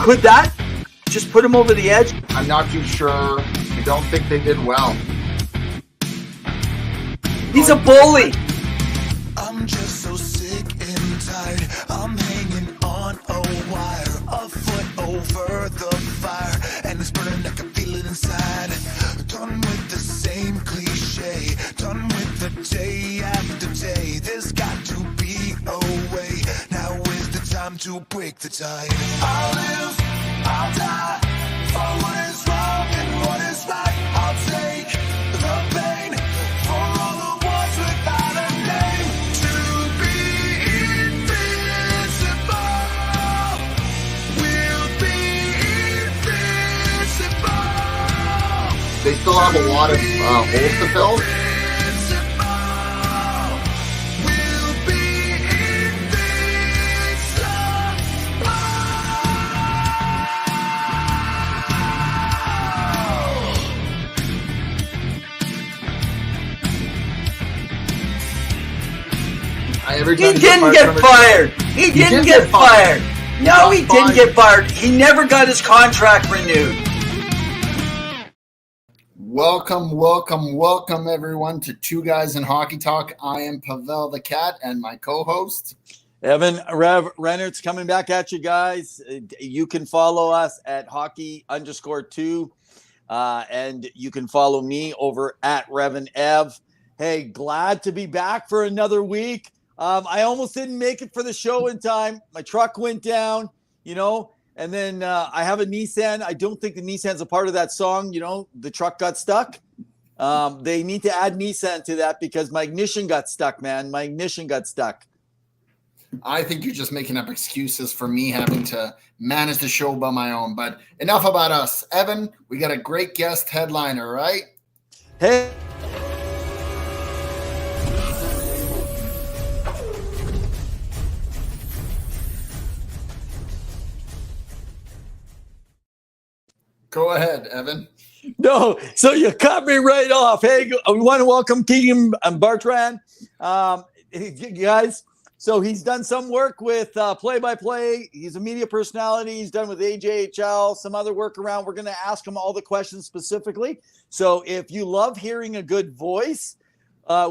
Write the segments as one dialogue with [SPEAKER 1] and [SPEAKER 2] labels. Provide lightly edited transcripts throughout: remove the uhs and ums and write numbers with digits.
[SPEAKER 1] Could that just put him over the edge?
[SPEAKER 2] I'm not too sure. I don't think they did well.
[SPEAKER 1] He's a bully.
[SPEAKER 3] I'm just so sick and tired. I'm hanging on a wire, a foot over the fire, and it's burning. I can feel it inside. Done with the same cliche. Done with the day after day. There's got to be a way. Now is the time to break the tie. I'll live, I'll die for what is wrong and what is right. I'll take the pain for all the ones without a name. To be invincible, we'll be invincible.
[SPEAKER 2] They still have a lot of holes to fill.
[SPEAKER 3] We'll be
[SPEAKER 2] Every
[SPEAKER 1] He
[SPEAKER 2] time
[SPEAKER 1] didn't get fired. He didn't get fired. No, he didn't get fired. He never got his contract renewed.
[SPEAKER 2] Welcome, everyone, to Two Guys in Hockey Talk. I am Pawel the Cat, and my co-host
[SPEAKER 4] Evan Rev Reynolds coming back at you guys. You can follow us at hockey_2, and you can follow me over at Rev and Ev. Hey, glad to be back for another week. I almost didn't make it for the show in time. My truck went down, and then I have a Nissan. I don't think the Nissan's a part of that song. The truck got stuck. They need to add Nissan to that because my ignition got stuck, man. My ignition got stuck.
[SPEAKER 2] I think you're just making up excuses for me having to manage the show by my own. But enough about us. Evan, we got a great guest headliner, right?
[SPEAKER 4] Hey.
[SPEAKER 2] Go ahead, Evan.
[SPEAKER 4] No, so you cut me right off. Hey, we want to welcome Keegan and Bartran. Guys, so he's done some work with play-by-play. He's a media personality. He's done with AJHL, some other work around. We're going to ask him all the questions specifically. So if you love hearing a good voice,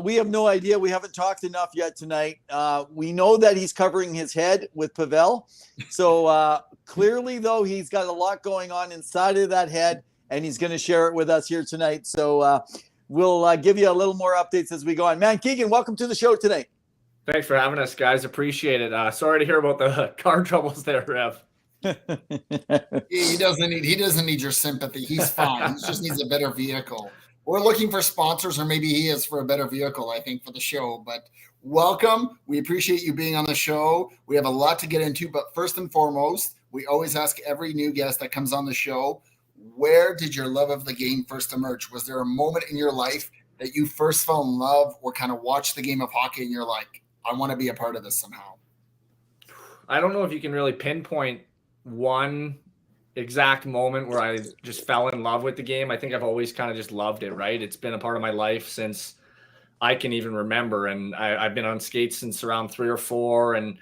[SPEAKER 4] we have no idea. We haven't talked enough yet tonight. We know that he's covering his head with Pawel. So clearly, though, he's got a lot going on inside of that head, and he's going to share it with us here tonight. So we'll give you a little more updates as we go on. Man, Keegan, welcome to the show today.
[SPEAKER 5] Thanks for having us, guys. Appreciate it. Sorry to hear about the car troubles there, Rev.
[SPEAKER 2] He doesn't need your sympathy. He's fine. He just needs a better vehicle. We're looking for sponsors, or maybe he is, for a better vehicle, I think, for the show. But welcome. We appreciate you being on the show. We have a lot to get into, but first and foremost, we always ask every new guest that comes on the show, where did your love of the game first emerge? Was there a moment in your life that you first fell in love or kind of watched the game of hockey and you're like, I want to be a part of this somehow?
[SPEAKER 5] I don't know if you can really pinpoint one exact moment where I just fell in love with the game. I think I've always kind of just loved it, right? It's been a part of my life since I can even remember. And I've been on skates since around 3 or 4 and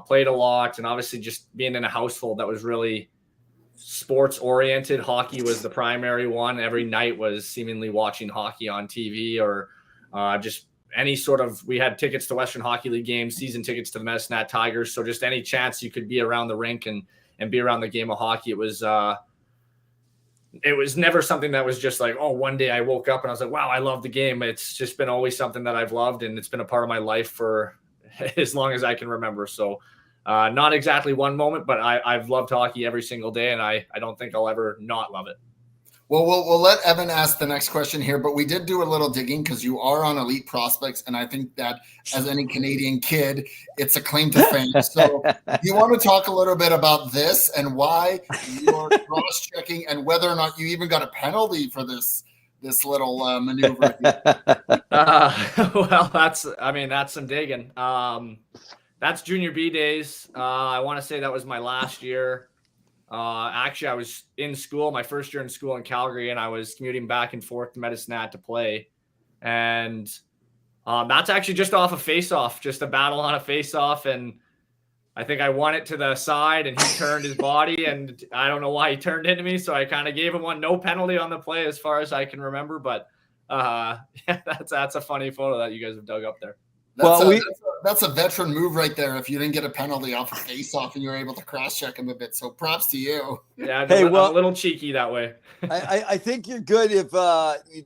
[SPEAKER 5] played a lot. And obviously just being in a household that was really sports oriented. Hockey was the primary one. Every night was seemingly watching hockey on TV or just any sort of, we had tickets to Western Hockey League games, season tickets to the Medicine Tigers. So just any chance you could be around the rink and be around the game of hockey. It was never something that was just like, oh, one day I woke up and I was like, wow, I love the game. It's just been always something that I've loved, and it's been a part of my life for as long as I can remember. So not exactly one moment, but I've loved hockey every single day, and I don't think I'll ever not love it.
[SPEAKER 2] Well, we'll let Evan ask the next question here, but we did do a little digging because you are on Elite Prospects, and I think that as any Canadian kid, it's a claim to fame. So you want to talk a little bit about this and why you're cross-checking and whether or not you even got a penalty for this little maneuver?
[SPEAKER 5] Well, that's some digging. That's junior B days. I want to say that was my last year. Actually, I was in school, my first year in school in Calgary, and I was commuting back and forth to Medicine to play. And that's actually just off a face-off, just a battle on a face-off. And I think I won it to the side and he turned his body, and I don't know why he turned into me. So I kind of gave him one, no penalty on the play as far as I can remember. But yeah, that's a funny photo that you guys have dug up there.
[SPEAKER 2] That's a veteran move right there. If you didn't get a penalty off a face-off and you were able to cross-check him a bit, so props to you.
[SPEAKER 5] Yeah, I'm a little cheeky that way.
[SPEAKER 4] I think you're good if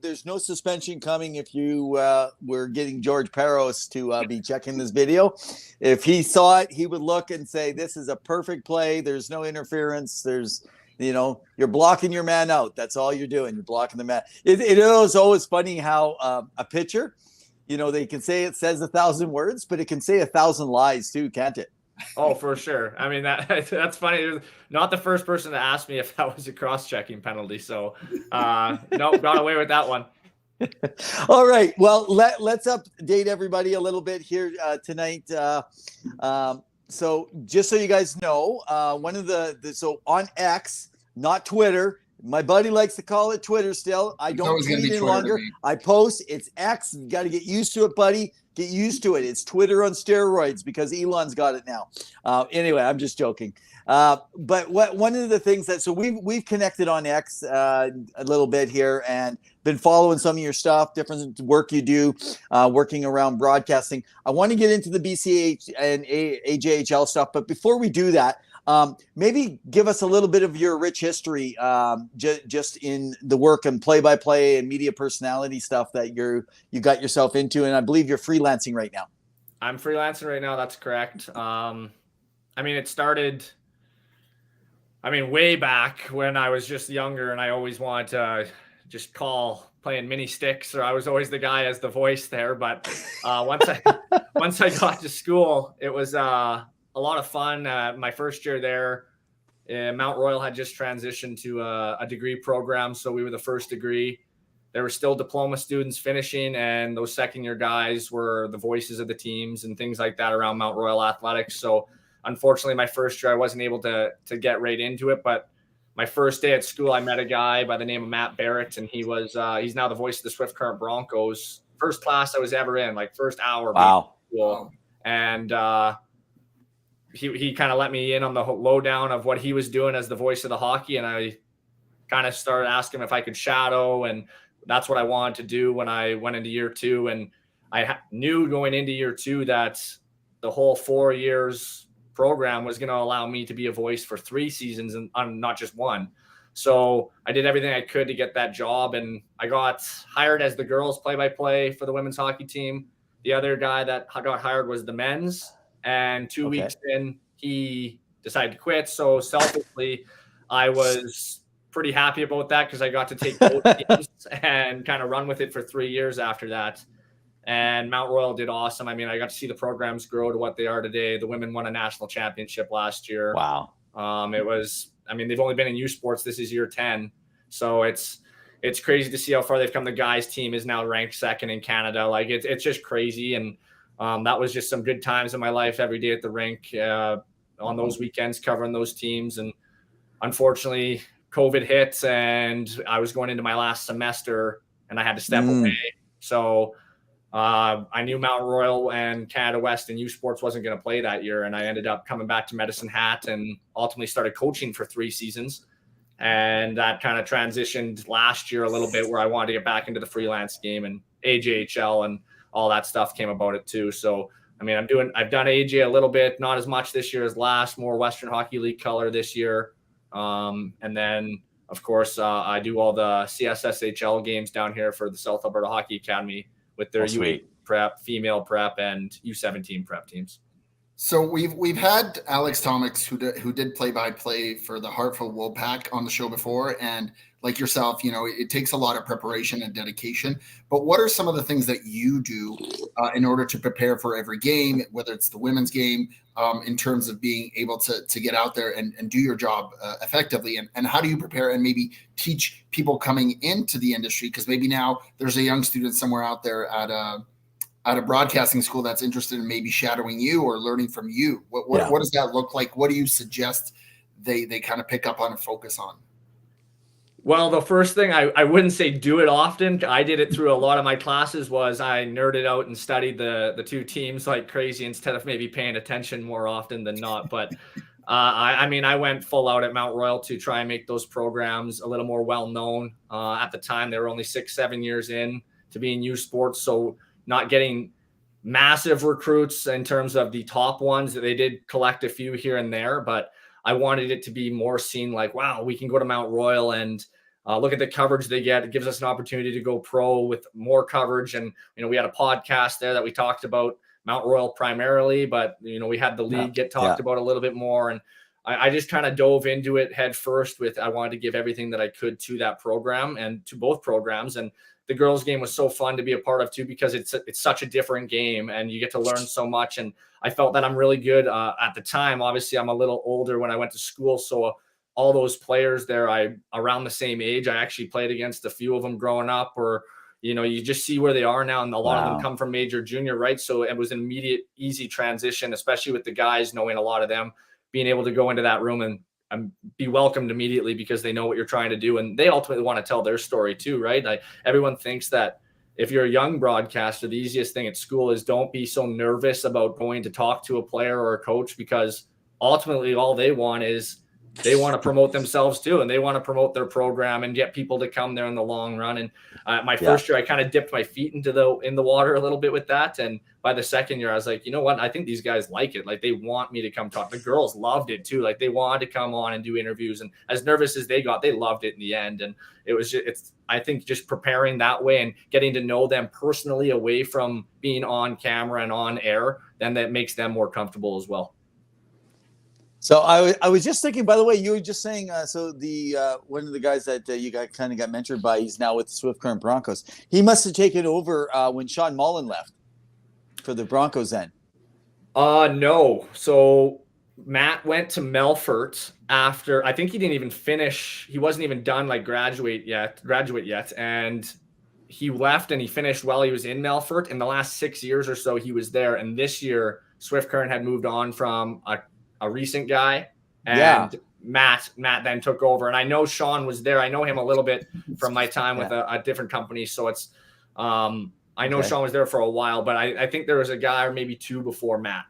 [SPEAKER 4] there's no suspension coming. If you were getting George Peros to be checking this video, if he saw it, he would look and say, "This is a perfect play. There's no interference. There's." You're blocking your man out. That's all you're doing. You're blocking the man. It is always funny how a pitcher, they can say it says 1,000 words, but it can say 1,000 lies too, can't it?
[SPEAKER 5] Oh, for sure. I mean, that's funny. You're not the first person to ask me if that was a cross-checking penalty. So, no, got away with that one.
[SPEAKER 4] All right. Well, let's update everybody a little bit here tonight. So just so you guys know, one of so on X, not Twitter. My buddy likes to call it Twitter still. I don't tweet any longer. I post. It's X. You got to get used to it, buddy. Get used to it. It's Twitter on steroids because Elon's got it now. Anyway, I'm just joking. But one of the things so we've connected on X a little bit here and been following some of your stuff, different work you do, working around broadcasting. I want to get into the BCH and AJHL stuff, but before we do that, maybe give us a little bit of your rich history, just in the work and play-by-play and media personality stuff that you got yourself into. And I believe you're freelancing right now.
[SPEAKER 5] I'm freelancing right now. That's correct. It started, way back when I was just younger and I always wanted to just call playing mini sticks, or I was always the guy as the voice there. But once I got to school, it was a lot of fun. My first year there, Mount Royal had just transitioned to a degree program. So we were the first degree. There were still diploma students finishing, and those second year guys were the voices of the teams and things like that around Mount Royal athletics. So unfortunately, my first year, I wasn't able to get right into it. But my first day at school, I met a guy by the name of Matt Barrett, and he's now the voice of the Swift Current Broncos. First class I was ever in, first hour.
[SPEAKER 4] Wow.
[SPEAKER 5] School. And he kind of let me in on the lowdown of what he was doing as the voice of the hockey. And I kind of started asking him if I could shadow. And that's what I wanted to do when I went into year two. And I knew going into year two that the whole 4 years program was going to allow me to be a voice for 3 seasons and not just one. So I did everything I could to get that job. And I got hired as the girls play-by-play for the women's hockey team. The other guy that got hired was the men's. And 2 weeks in, he decided to quit. So selfishly, I was pretty happy about that because I got to take both teams and kind of run with it for 3 years after that. And Mount Royal did awesome. I got to see the programs grow to what they are today. The women won a national championship last year.
[SPEAKER 4] Wow.
[SPEAKER 5] It was, they've only been in youth sports. This is year 10. So it's crazy to see how far they've come. The guys team is now ranked second in Canada. It's just crazy. And that was just some good times in my life every day at the rink, on those weekends, covering those teams. And unfortunately, COVID hit and I was going into my last semester and I had to step away. So I knew Mount Royal and Canada West and U Sports wasn't going to play that year. And I ended up coming back to Medicine Hat and ultimately started coaching for 3 seasons. And that kind of transitioned last year a little bit where I wanted to get back into the freelance game, and AJHL and all that stuff came about it too. So, I've done AJ a little bit, not as much this year as last, more Western Hockey League color this year. And then of course, I do all the CSSHL games down here for the South Alberta Hockey Academy with their U8 prep, female prep, and U17 prep teams.
[SPEAKER 2] So we've had Alex Tomics, who did play-by-play for the Hartford Wolfpack on the show before, and like yourself, it takes a lot of preparation and dedication. But what are some of the things that you do in order to prepare for every game, whether it's the women's game, in terms of being able to get out there and do your job effectively? And how do you prepare and maybe teach people coming into the industry? Because maybe now there's a young student somewhere out there at a broadcasting school that's interested in maybe shadowing you or learning from you. What does that look like? What do you suggest they kind of pick up on and focus on?
[SPEAKER 5] Well, the first thing I wouldn't say do it often. I did it through a lot of my classes was I nerded out and studied the two teams like crazy instead of maybe paying attention more often than not. But I mean, I went full out at Mount Royal to try and make those programs a little more well known. At the time, they were only 6-7 years in to being youth sports, so not getting massive recruits in terms of the top ones. They did collect a few here and there, but I wanted it to be more seen like, wow, we can go to Mount Royal and look at the coverage they get. It gives us an opportunity to go pro with more coverage. And, we had a podcast there that we talked about Mount Royal primarily, but, we had the league get talked about a little bit more. And I just kind of dove into it head first with, I wanted to give everything that I could to that program and to both programs. And the girls' game was so fun to be a part of too, because it's such a different game and you get to learn so much. And I felt that I'm really good at the time. Obviously, I'm a little older when I went to school, so all those players there, around the same age. I actually played against a few of them growing up, or you just see where they are now, and a lot of them come from major junior, right? So it was an immediate, easy transition, especially with the guys knowing a lot of them, being able to go into that room and be welcomed immediately because they know what you're trying to do. And they ultimately want to tell their story too, right? Like everyone thinks that if you're a young broadcaster, the easiest thing at school is don't be so nervous about going to talk to a player or a coach, because ultimately all they want is they want to promote themselves too. And they want to promote their program and get people to come there in the long run. And my first year, I kind of dipped my feet in the water a little bit with that. And by the second year, I was like, you know what? I think these guys like it. Like they want me to come talk. The girls loved it too. Like they wanted to come on and do interviews. And as nervous as they got, they loved it in the end. And I think just preparing that way and getting to know them personally away from being on camera and on air, then that makes them more comfortable as well.
[SPEAKER 4] So I was just thinking, by the way, you were just saying, so the one of the guys that you got mentored by, he's now with the Swift Current Broncos. He must have taken over when Sean Mullen left for the Broncos then.
[SPEAKER 5] No. So Matt went to Melfort after, I think he didn't even finish. He wasn't even done like graduate yet. And he left and he finished while he was in Melfort. In the last 6 years or so, he was there. And this year, Swift Current had moved on from a recent guy, and Matt then took over. And I know Sean was there. I know him a little bit from my time with a different company. So it's, I know Sean was there for a while, but I think there was a guy or maybe two before Matt.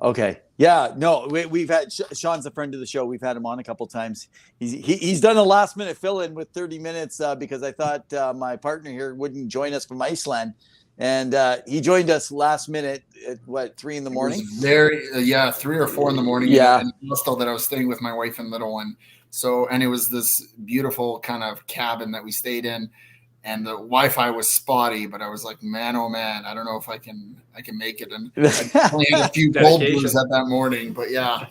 [SPEAKER 4] Okay. Yeah, no, we've had Sean's a friend of the show. We've had him on a couple times. He's done a last minute fill in with 30 minutes because I thought my partner here wouldn't join us from Iceland. And he joined us last minute at 3 a.m.
[SPEAKER 2] It was very 3 or 4 a.m.
[SPEAKER 4] Yeah,
[SPEAKER 2] and hostel that I was staying with my wife and little one. So, and it was this beautiful kind of cabin that we stayed in, and the Wi-Fi was spotty. But I was like, man, oh man, I don't know if I can make it. And I only had a few cold brews at that morning, but yeah.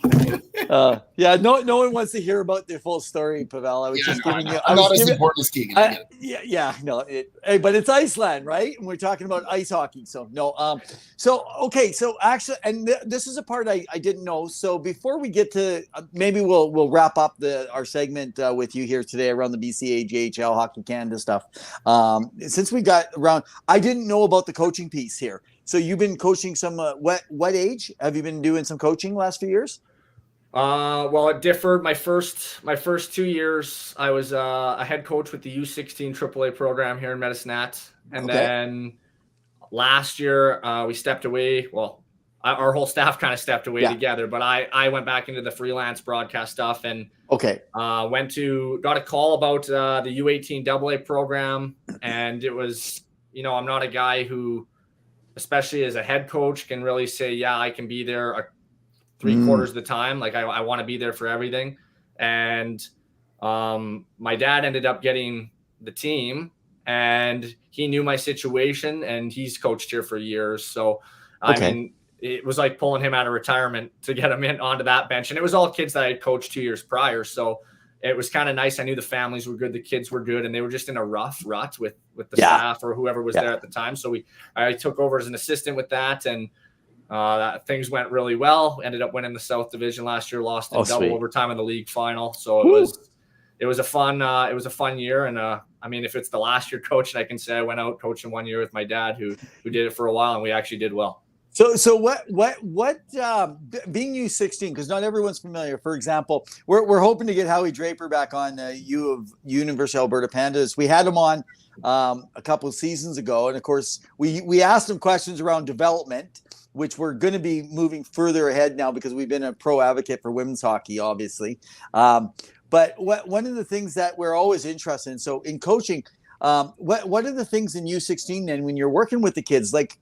[SPEAKER 4] No one wants to hear about the full story, Pawel. I was just giving you.
[SPEAKER 2] I'm not as important as Keegan.
[SPEAKER 4] But it's Iceland, right? And we're talking about ice hockey. So no, so actually, and this is a part I didn't know. So before we get to, maybe we'll wrap up our segment with you here today around the BCA, JHL, Hockey Canada stuff. Since we got around, I didn't know about the coaching piece here. So you've been coaching some, what age have you been doing some coaching last few years?
[SPEAKER 5] Well, it differed. My first 2 years, I was a head coach with the U16 AAA program here in Medicine. And then last year we stepped away. Well, our whole staff kind of stepped away together, but I went back into the freelance broadcast stuff and got a call about the U18 AA program. And it was, I'm not a guy who, especially as a head coach, can really say, I can be there 3/4 of the time. Like I want to be there for everything. And my dad ended up getting the team, and he knew my situation, and he's coached here for years. So, I mean, it was like pulling him out of retirement to get him onto that bench. And it was all kids that I had coached 2 years prior. So it was kind of nice. I knew the families were good. The kids were good. And they were just in a rough rut with the staff or whoever was there at the time. So I took over as an assistant with that. And things went really well. Ended up winning the South Division last year, lost in double overtime in the league final. So it was a fun year. And I mean, if it's the last year coaching, I can say I went out coaching 1 year with my dad who did it for a while, and we actually did well.
[SPEAKER 4] So being U16, because not everyone's familiar. For example, we're hoping to get Howie Draper back on University of Alberta Pandas. We had him on a couple of seasons ago, and of course we asked him questions around development, which we're going to be moving further ahead now because we've been a pro advocate for women's hockey, obviously. But one of the things that we're always interested in, so in coaching, what are the things in U16 then when you're working with the kids, like?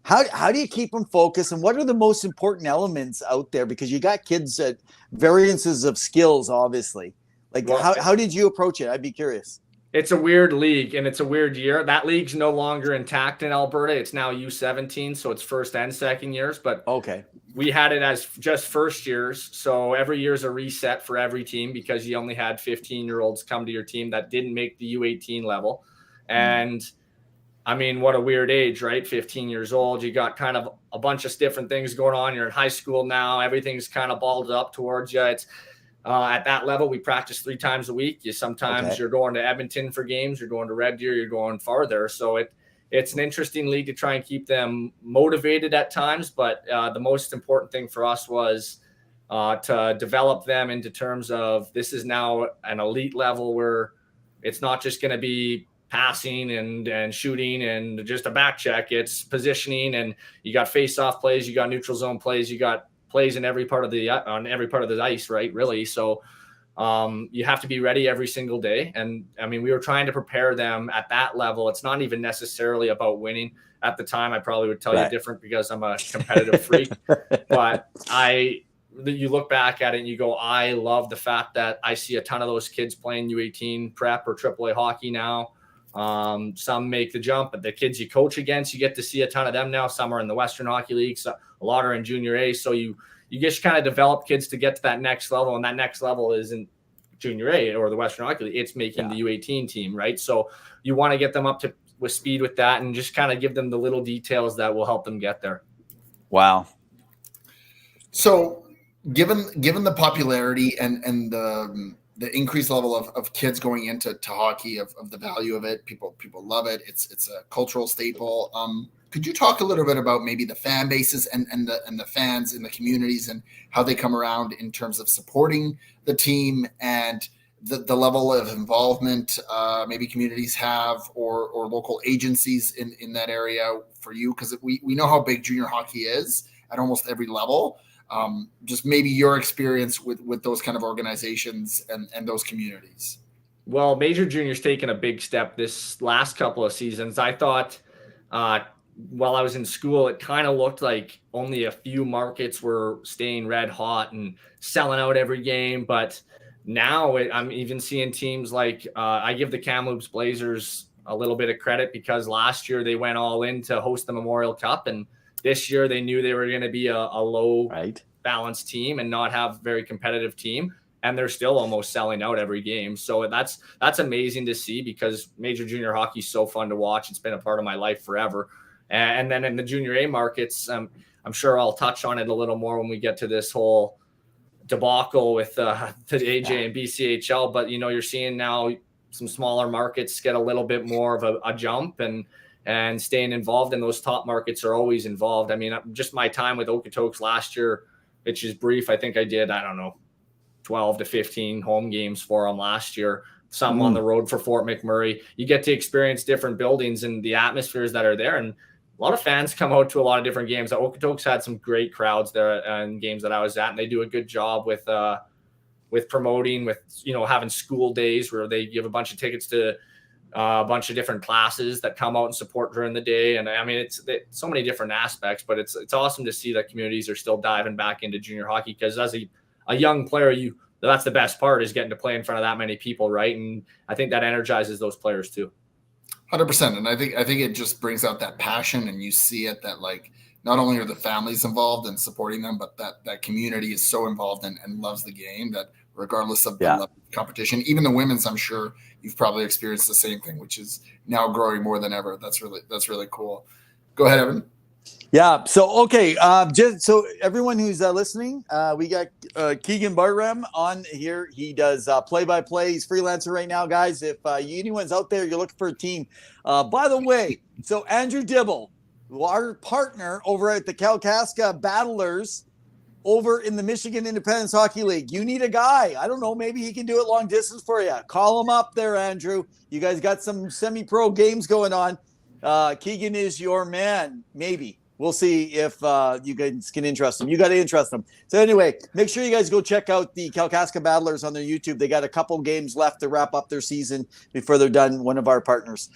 [SPEAKER 4] How do you keep them focused, and what are the most important elements out there? Because you got kids at variances of skills, obviously. Like, how did you approach it? I'd be curious.
[SPEAKER 5] It's a weird league, and it's a weird year. That league's no longer intact in Alberta. It's now U17, so it's first and second years. But
[SPEAKER 4] okay,
[SPEAKER 5] we had it as just first years. So every year is a reset for every team because you only had 15-year-olds come to your team that didn't make the U18 level. And I mean, what a weird age, right? 15 years old. You got kind of a bunch of different things going on. You're in high school now. Everything's kind of balled up towards you. It's at that level, we practice 3 times a week. Sometimes you're going to Edmonton for games. You're going to Red Deer. You're going farther. So it's an interesting league to try and keep them motivated at times. But the most important thing for us was to develop them into terms of this is now an elite level where it's not just going to be passing and shooting and just a back check. It's positioning, and you got face-off plays, you got neutral zone plays, you got plays in every part of the ice, right? Really. So you have to be ready every single day. And I mean, we were trying to prepare them at that level. It's not even necessarily about winning. At the time, I probably would tell you different because I'm a competitive freak. But you look back at it and you go, I love the fact that I see a ton of those kids playing U18 prep or AAA hockey now. Some make the jump, but the kids you coach against, you get to see a ton of them now. Some are in the Western Hockey League, so a lot are in Junior A. So you just kind of develop kids to get to that next level, and that next level isn't Junior A or the Western Hockey League. It's making the U18 team, right? So you want to get them up to with speed with that, and just kind of give them the little details that will help them get there.
[SPEAKER 4] Wow.
[SPEAKER 2] So given the popularity and the increased level of kids going into hockey, of the value of it, people love it. It's a cultural staple. Could you talk a little bit about maybe the fan bases and the fans in the communities and how they come around in terms of supporting the team and the level of involvement maybe communities have or local agencies in that area for you? Because we know how big junior hockey is at almost every level. Just maybe your experience with those kind of organizations and those communities.
[SPEAKER 5] Well, Major Junior's taken a big step this last couple of seasons. I thought while I was in school, it kind of looked like only a few markets were staying red hot and selling out every game. But now I'm even seeing teams like I give the Kamloops Blazers a little bit of credit because last year they went all in to host the Memorial Cup, and this year they knew they were going to be a low balanced team and not have a very competitive team. And they're still almost selling out every game. So that's amazing to see because Major Junior Hockey is so fun to watch. It's been a part of my life forever. And then in the Junior A markets, I'm sure I'll touch on it a little more when we get to this whole debacle with the AJ and BCHL. But, you're seeing now some smaller markets get a little bit more of a jump and staying involved in those top markets are always involved. I mean, just my time with Okotoks last year, which is brief. I think I did, 12 to 15 home games for them last year, some on the road for Fort McMurray. You get to experience different buildings and the atmospheres that are there. And a lot of fans come out to a lot of different games. Okotoks had some great crowds there in games that I was at, and they do a good job with promoting, with, having school days where they give a bunch of tickets to a bunch of different classes that come out and support during the day. And I mean, it's so many different aspects, but it's awesome to see that communities are still diving back into junior hockey because as a young player, that's the best part is getting to play in front of that many people, right? And I think that energizes those players too.
[SPEAKER 2] 100%. And I think it just brings out that passion, and you see it that like not only are the families involved in supporting them, but that community is so involved and loves the game that regardless of the level of competition, even the women's, I'm sure you've probably experienced the same thing, which is now growing more than ever. That's really cool. Go ahead, Evan.
[SPEAKER 4] Yeah. So, okay. Just so everyone who's listening, we got Keegan Bartram on here. He does play-by-play. He's freelancer right now, guys. If anyone's out there, you're looking for a team. By the way, so Andrew Dibble, our partner over at the Kalkaska Battlers over in the Michigan Independence Hockey League. You need a guy. I don't know. Maybe he can do it long distance for you. Call him up there, Andrew. You guys got some semi-pro games going on. Keegan is your man. Maybe. We'll see if you guys can interest him. You got to interest them. So anyway, make sure you guys go check out the Kalkaska Battlers on their YouTube. They got a couple games left to wrap up their season before they're done, one of our partners.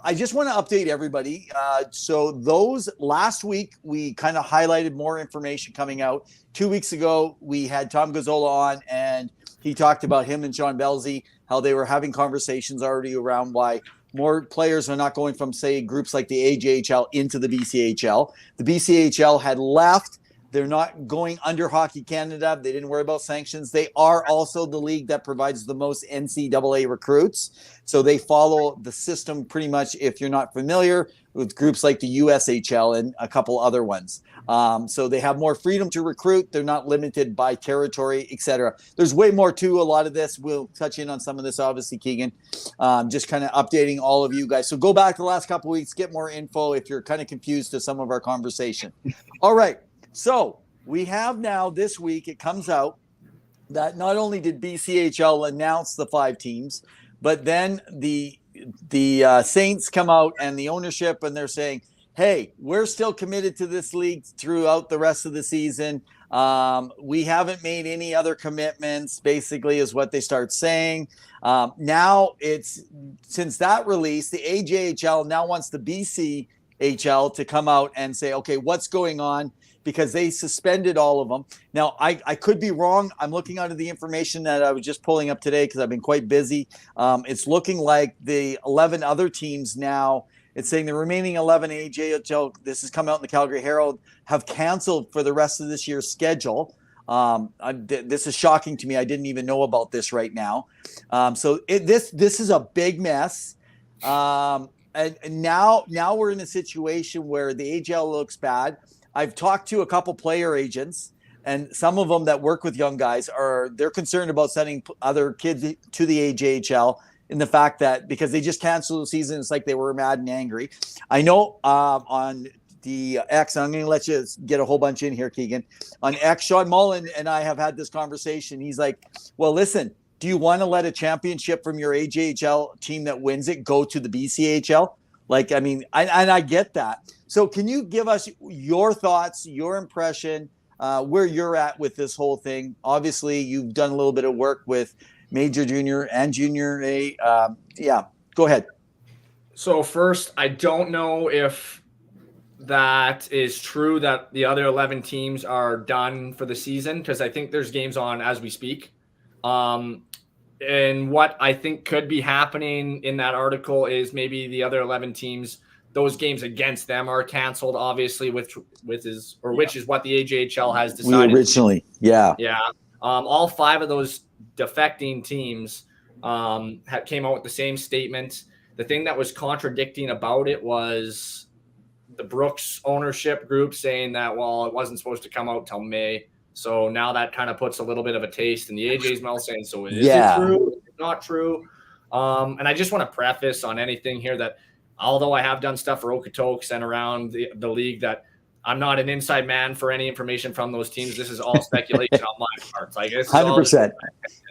[SPEAKER 4] I just want to update everybody. So those last week, we kind of highlighted more information coming out. 2 weeks ago, we had Tom Gazzola on, and he talked about him and John Belzy, how they were having conversations already around why more players are not going from, say, groups like the AJHL into the BCHL. The BCHL had left. They're not going under Hockey Canada. They didn't worry about sanctions. They are also the league that provides the most NCAA recruits. So they follow the system pretty much, if you're not familiar, with groups like the USHL and a couple other ones. So they have more freedom to recruit. They're not limited by territory, etc. There's way more to a lot of this. We'll touch in on some of this, obviously, Keegan. Just kind of updating all of you guys. So go back to the last couple of weeks, get more info if you're kind of confused to some of our conversation. All right. So we have now this week, it comes out that not only did BCHL announce the 5 teams, but then the Saints come out and the ownership, and they're saying, hey, we're still committed to this league throughout the rest of the season. We haven't made any other commitments, basically, is what they start saying. Now it's, since that release, the AJHL now wants the BCHL to come out and say, okay, what's going on? Because they suspended all of them. Now, I could be wrong. I'm looking out of the information that I was just pulling up today because I've been quite busy. It's looking like the 11 other teams now, it's saying the remaining 11 AJHL, this has come out in the Calgary Herald, have canceled for the rest of this year's schedule. This is shocking to me. I didn't even know about this right now. So this is a big mess. And now we're in a situation where the AJL looks bad. I've talked to a couple player agents, and some of them that work with young guys they're concerned about sending other kids to the AJHL in the fact that because they just canceled the season, it's like they were mad and angry. I know on the X, I'm going to let you get a whole bunch in here, Keegan. On X, Sean Mullen and I have had this conversation. He's like, well, listen, do you want to let a championship from your AJHL team that wins it go to the BCHL? Like, I mean, I get that. So can you give us your thoughts, your impression, where you're at with this whole thing? Obviously, you've done a little bit of work with Major Junior and Junior A. Yeah, go ahead.
[SPEAKER 5] So first, I don't know if that is true that the other 11 teams are done for the season, because I think there's games on as we speak. And what I think could be happening in that article is maybe the other 11 teams, those games against them are canceled, obviously, which is what the AJHL has decided.
[SPEAKER 4] Originally, yeah.
[SPEAKER 5] All 5 of those defecting teams came out with the same statement. The thing that was contradicting about it was the Brooks ownership group saying that, well, it wasn't supposed to come out till May. So now that kind of puts a little bit of a taste in the AJ's mouth, saying, so is it true? Is it not true? And I just want to preface on anything here that although I have done stuff for Okotoks and around the league, that I'm not an inside man for any information from those teams. This is all speculation on my part. Like,
[SPEAKER 4] 100%.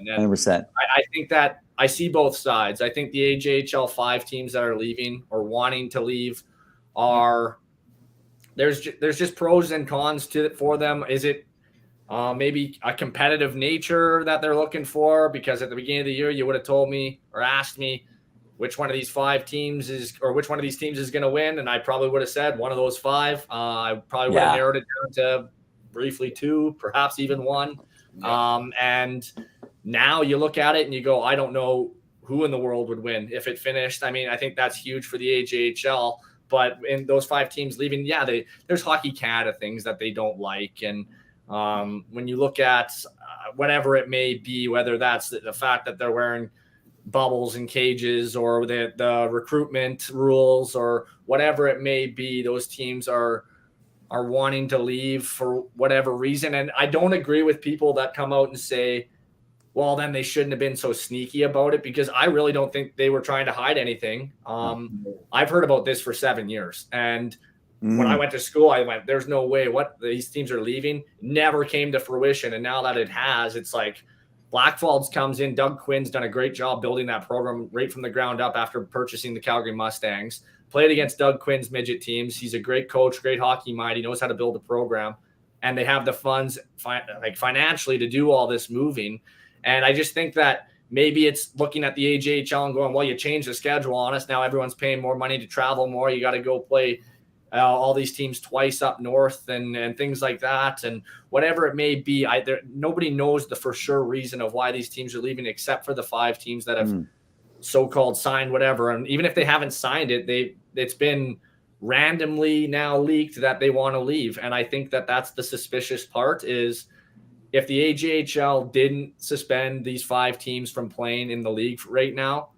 [SPEAKER 4] 100%.
[SPEAKER 5] I think that I see both sides. I think the AJHL 5 teams that are leaving or wanting to leave are there's just pros and cons for them. Is it maybe a competitive nature that they're looking for? Because at the beginning of the year, you would have told me or asked me which one of these 5 teams is, or which one of these teams is going to win. And I probably would have said one of those 5. I probably would have narrowed it down to briefly 2, perhaps even 1. And now you look at it and you go, I don't know who in the world would win if it finished. I mean, I think that's huge for the AJHL, but in those 5 teams leaving, there's Hockey Canada things that they don't like. And when you look at whatever it may be, whether that's the fact that they're wearing bubbles and cages or the recruitment rules or whatever it may be, those teams are wanting to leave for whatever reason. And I don't agree with people that come out and say, well, then they shouldn't have been so sneaky about it, because I really don't think they were trying to hide anything. I've heard about this for 7 years, and When I went to school, I went, there's no way what these teams are leaving. Never came to fruition. And now that it has, it's like Blackfalds comes in. Doug Quinn's done a great job building that program right from the ground up after purchasing the Calgary Mustangs. Played against Doug Quinn's midget teams. He's a great coach, great hockey mind. He knows how to build a program. And they have the funds financially to do all this moving. And I just think that maybe it's looking at the AJHL and going, well, you changed the schedule on us. Now everyone's paying more money to travel more. You got to go play all these teams twice up north and things like that. And whatever it may be, nobody knows the for sure reason of why these teams are leaving, except for the 5 teams that have so-called signed whatever. And even if they haven't signed it, it's been randomly now leaked that they want to leave. And I think that that's the suspicious part is if the AJHL didn't suspend these 5 teams from playing in the league right now,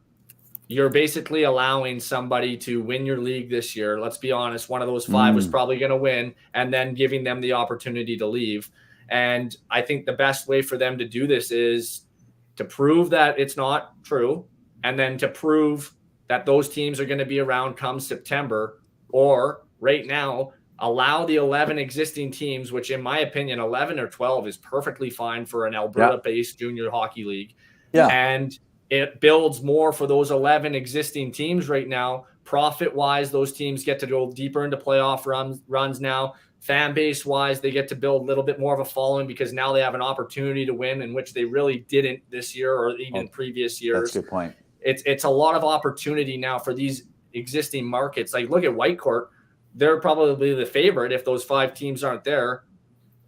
[SPEAKER 5] you're basically allowing somebody to win your league this year. Let's be honest. One of those 5 was probably going to win and then giving them the opportunity to leave. And I think the best way for them to do this is to prove that it's not true. And then to prove that those teams are going to be around come September, or right now, allow the 11 existing teams, which in my opinion, 11 or 12 is perfectly fine for an Alberta-based junior hockey league. Yeah. And it builds more for those 11 existing teams right now. Profit-wise, those teams get to go deeper into playoff runs now. Fan base-wise, they get to build a little bit more of a following because now they have an opportunity to win, in which they really didn't this year or even previous years.
[SPEAKER 4] That's a good point.
[SPEAKER 5] It's a lot of opportunity now for these existing markets. Like look at Whitecourt. They're probably the favorite if those 5 teams aren't there.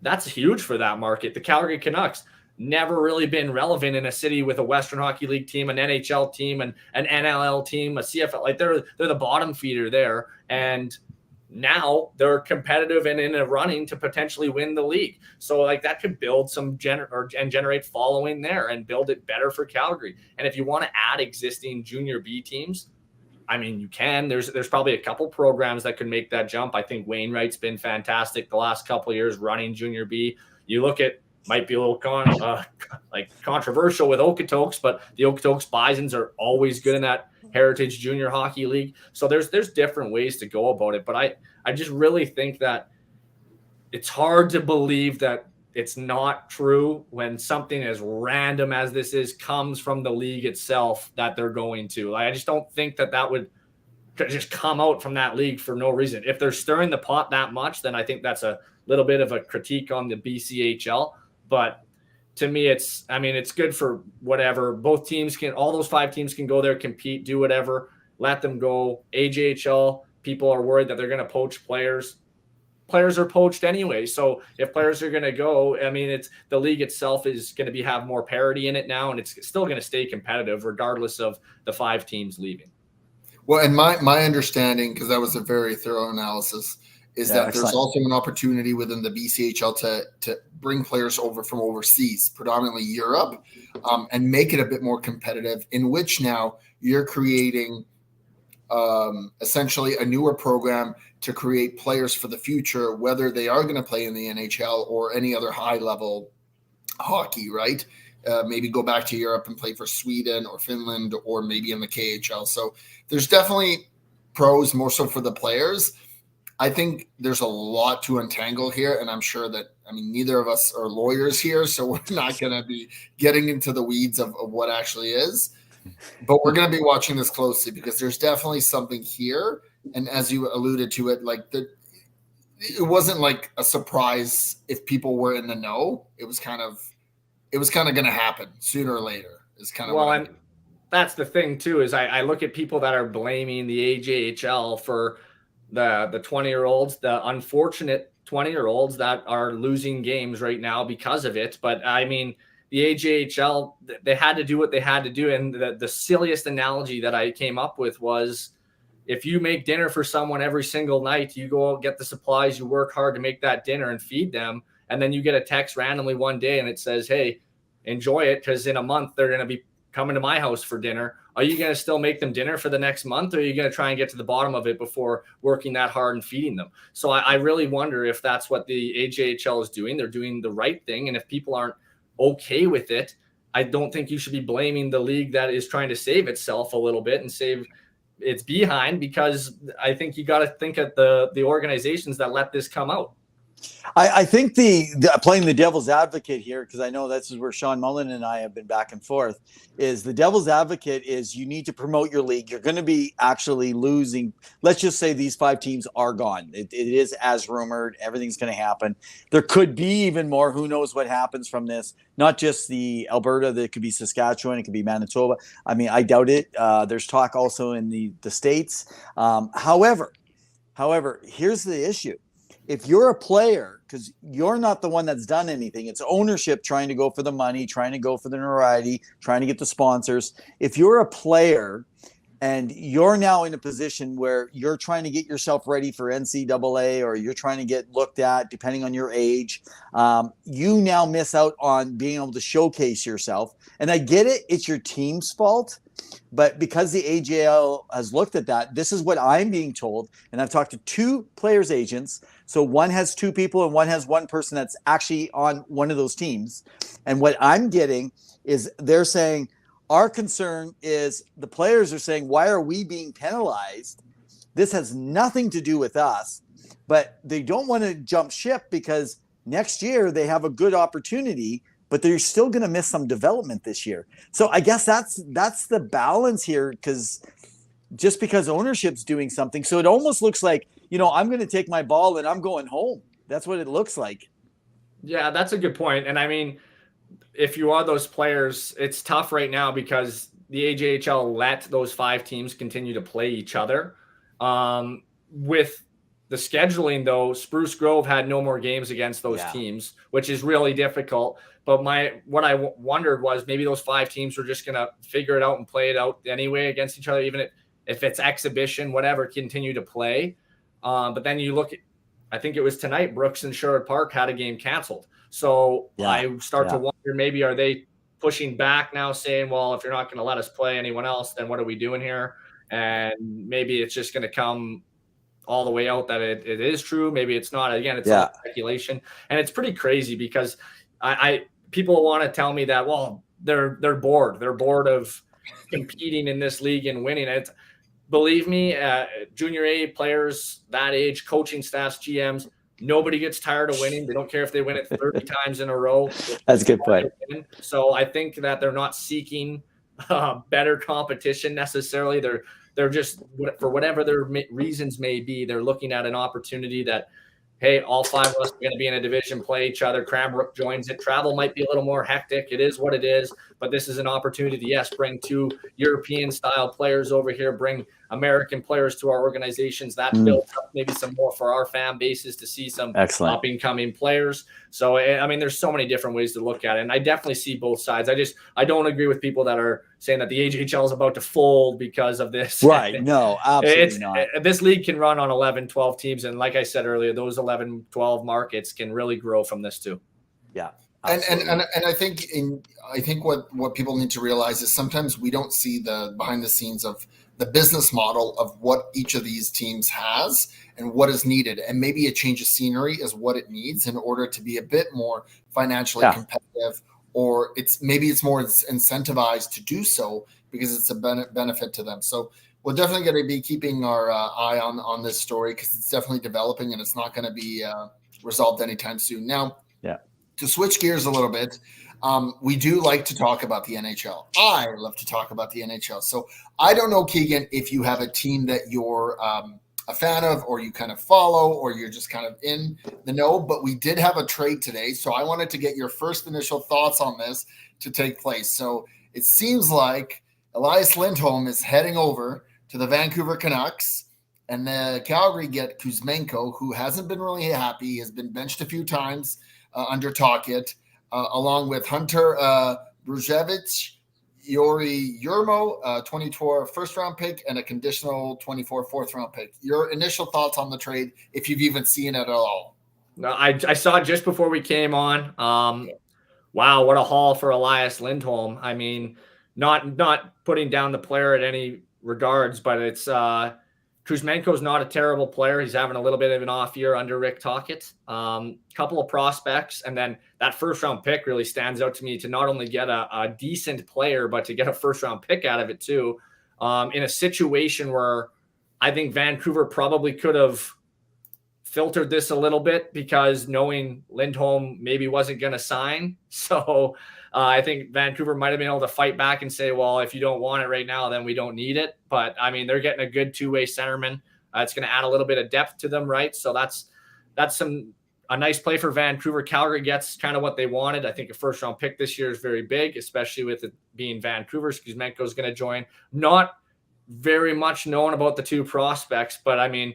[SPEAKER 5] That's huge for that market. The Calgary Canucks never really been relevant in a city with a Western Hockey League team, an NHL team, and an NLL team, a CFL. Like they're the bottom feeder there, and now they're competitive and in a running to potentially win the league. So like that could build some and generate following there and build it better for Calgary. And if you want to add existing junior B teams, I mean, you can. There's probably a couple programs that could make that jump. I think Wainwright's been fantastic the last couple of years running junior B. You look at, might be a little controversial with Okotoks, but the Okotoks Bisons are always good in that Heritage Junior Hockey League. So there's different ways to go about it. But I just really think that it's hard to believe that it's not true when something as random as this is comes from the league itself that they're going to. Like, I just don't think that would just come out from that league for no reason. If they're stirring the pot that much, then I think that's a little bit of a critique on the BCHL. But to me, it's good for whatever. Both teams all those 5 teams can go there, compete, do whatever, let them go. AJHL, people are worried that they're going to poach players. Players are poached anyway. So if players are going to go, I mean, it's the league itself is going to have more parity in it now, and it's still going to stay competitive regardless of the 5 teams leaving.
[SPEAKER 2] Well, and my understanding, because that was a very thorough analysis, is that there's also an opportunity within the BCHL to bring players over from overseas, predominantly Europe, and make it a bit more competitive, in which now you're creating essentially a newer program to create players for the future, whether they are going to play in the NHL or any other high-level hockey, right? Maybe go back to Europe and play for Sweden or Finland or maybe in the KHL. So there's definitely pros more so for the players. I think there's a lot to untangle here, and I'm sure that, neither of us are lawyers here, so we're not going to be getting into the weeds of what actually is. But we're going to be watching this closely because there's definitely something here. And as you alluded to it, it wasn't like a surprise if people were in the know. It was kind of going to happen sooner or later. Is kind of
[SPEAKER 5] and that's the thing too. Is I look at people that are blaming the AJHL for the 20-year-olds, the unfortunate 20-year-olds that are losing games right now because of it. But the AJHL, they had to do what they had to do. And the silliest analogy that I came up with was, if you make dinner for someone every single night, you go out, get the supplies, you work hard to make that dinner and feed them. And then you get a text randomly one day and it says, hey, enjoy it, because in a month they're going to be coming to my house for dinner. Are you going to still make them dinner for the next month, or are you going to try and get to the bottom of it before working that hard and feeding them? So I really wonder if that's what the AJHL is doing. They're doing the right thing. And if people aren't okay with it, I don't think you should be blaming the league that is trying to save itself a little bit and save it's behind, because I think you got to think of the organizations that let this come out.
[SPEAKER 4] I think the playing the devil's advocate here, because I know this is where Sean Mullen and I have been back and forth, is the devil's advocate is you need to promote your league. You're going to be actually losing. Let's just say these 5 teams are gone. It is as rumored. Everything's going to happen. There could be even more. Who knows what happens from this? Not just the Alberta. There could be Saskatchewan. It could be Manitoba. I mean, I doubt it. There's talk also in the States. However, here's the issue. If you're a player, because you're not the one that's done anything, it's ownership trying to go for the money, trying to go for the notoriety, trying to get the sponsors. If you're a player and you're now in a position where you're trying to get yourself ready for NCAA, or you're trying to get looked at, depending on your age, you now miss out on being able to showcase yourself. And I get it, it's your team's fault. But because the AJL has looked at that, this is what I'm being told. And I've talked to 2 players' agents. So one has 2 people and one has 1 person that's actually on one of those teams. And what I'm getting is they're saying, our concern is the players are saying, why are we being penalized? This has nothing to do with us. But they don't want to jump ship because next year they have a good opportunity, but they're still going to miss some development this year. So I guess that's the balance here, because just because ownership's doing something. So it almost looks like, I'm going to take my ball and I'm going home. That's what it looks like.
[SPEAKER 5] Yeah, that's a good point. And I mean, if you are those players, it's tough right now because the AJHL let those 5 teams continue to play each other. With the scheduling, though, Spruce Grove had no more games against those teams, which is really difficult. But what I wondered was maybe those 5 teams were just going to figure it out and play it out anyway against each other, even if it's exhibition, whatever, continue to play. But then you look at, I think it was tonight, Brooks and Sherwood Park had a game canceled. So I start to wonder, maybe are they pushing back now, saying, well, if you're not going to let us play anyone else, then what are we doing here? And maybe it's just going to come all the way out that it is true. Maybe it's not. Again, it's all speculation. And it's pretty crazy because people want to tell me that, well, they're bored. They're bored of competing in this league and winning it. Believe me, junior A players that age, coaching staffs, GMs, nobody gets tired of winning. They don't care if they win it 30 times in a row.
[SPEAKER 4] That's a good point.
[SPEAKER 5] So I think that they're not seeking better competition necessarily. They're just, for whatever their reasons may be, they're looking at an opportunity that, hey, all 5 of us are going to be in a division, play each other. Cranbrook joins it. Travel might be a little more hectic. It is what it is. But this is an opportunity to, yes, bring 2 European-style players over here, bring American players to our organizations. That builds up maybe some more for our fan bases to see some up-and-coming players. So, I mean, there's so many different ways to look at it. And I definitely see both sides. I don't agree with people that are saying that the AJHL is about to fold because of this.
[SPEAKER 4] Right. No, absolutely not.
[SPEAKER 5] This league can run on 11, 12 teams. And like I said earlier, those 11, 12 markets can really grow from this too.
[SPEAKER 4] Yeah.
[SPEAKER 2] And I think what people need to realize is sometimes we don't see the behind the scenes of the business model of what each of these teams has and what is needed. And maybe a change of scenery is what it needs in order to be a bit more financially competitive, or it's more incentivized to do so because it's a benefit to them. So we're definitely going to be keeping our eye on this story because it's definitely developing and it's not going to be resolved anytime soon. Now, to switch gears a little bit, we do like to talk about the NHL. I love to talk about the NHL. So I don't know, Keegan, if you have a team that you're a fan of or you kind of follow or you're just kind of in the know, but we did have a trade today. So I wanted to get your first initial thoughts on this to take place. So it seems like Elias Lindholm is heading over to the Vancouver Canucks, and the Calgary get Kuzmenko, who hasn't been really happy. He has been benched a few times under Tocchet, along with Hunter Bruzevich, Yuri Yurmo, 24 first-round pick, and a conditional 24 fourth-round pick. Your initial thoughts on the trade, if you've even seen it at all?
[SPEAKER 5] No, I saw it just before we came on. Wow, what a haul for Elias Lindholm. I mean, not putting down the player at any regards, but it's Kuzmenko's not a terrible player. He's having a little bit of an off year under Rick Tocchet. Couple of prospects, and then that first-round pick really stands out to me to not only get a decent player, but to get a first-round pick out of it too. in a situation where I think Vancouver probably could have filtered this a little bit, because knowing Lindholm maybe wasn't going to sign. So I think Vancouver might have been able to fight back and say, well, if you don't want it right now, then we don't need it. But I mean, they're getting a good two-way centerman. It's going to add a little bit of depth to them, right? So that's a nice play for Vancouver. Calgary gets kind of what they wanted. I think a first-round pick this year is very big, especially with it being Vancouver's. Kuzmenko is going to join. Not very much known about the two prospects, but I mean,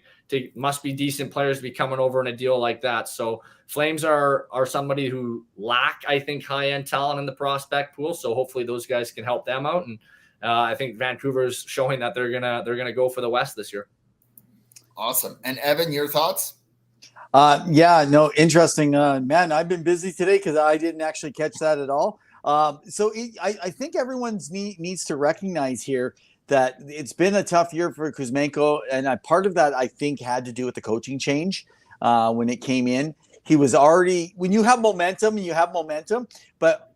[SPEAKER 5] must be decent players to be coming over in a deal like that. So Flames are somebody who lack, I think, high-end talent in the prospect pool. So hopefully those guys can help them out. And I think Vancouver's showing that they're gonna go for the West this year.
[SPEAKER 2] Awesome. And Evan, your thoughts?
[SPEAKER 4] Yeah, no, interesting. Man, I've been busy today because I didn't actually catch that at all. I think everyone's needs to recognize here that it's been a tough year for Kuzmenko, and part of that I think had to do with the coaching change when it came in. He was already, when you have momentum, but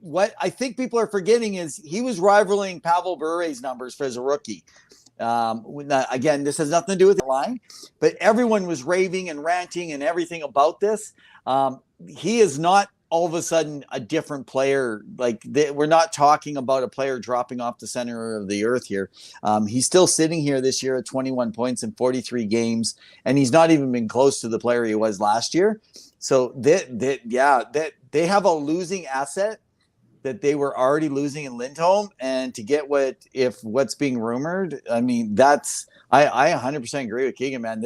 [SPEAKER 4] what I think people are forgetting is he was rivaling Pavel Bure's numbers as a rookie. Again, this has nothing to do with the line, but everyone was raving and ranting and everything about this. He is not all of a sudden a different player. We're not talking about a player dropping off the center of the earth here. He's still sitting here this year at 21 points in 43 games, and he's not even been close to the player he was last year. So they have a losing asset that they were already losing in Lindholm, and to get what's being rumored, I mean, I 100% agree with Keegan, man.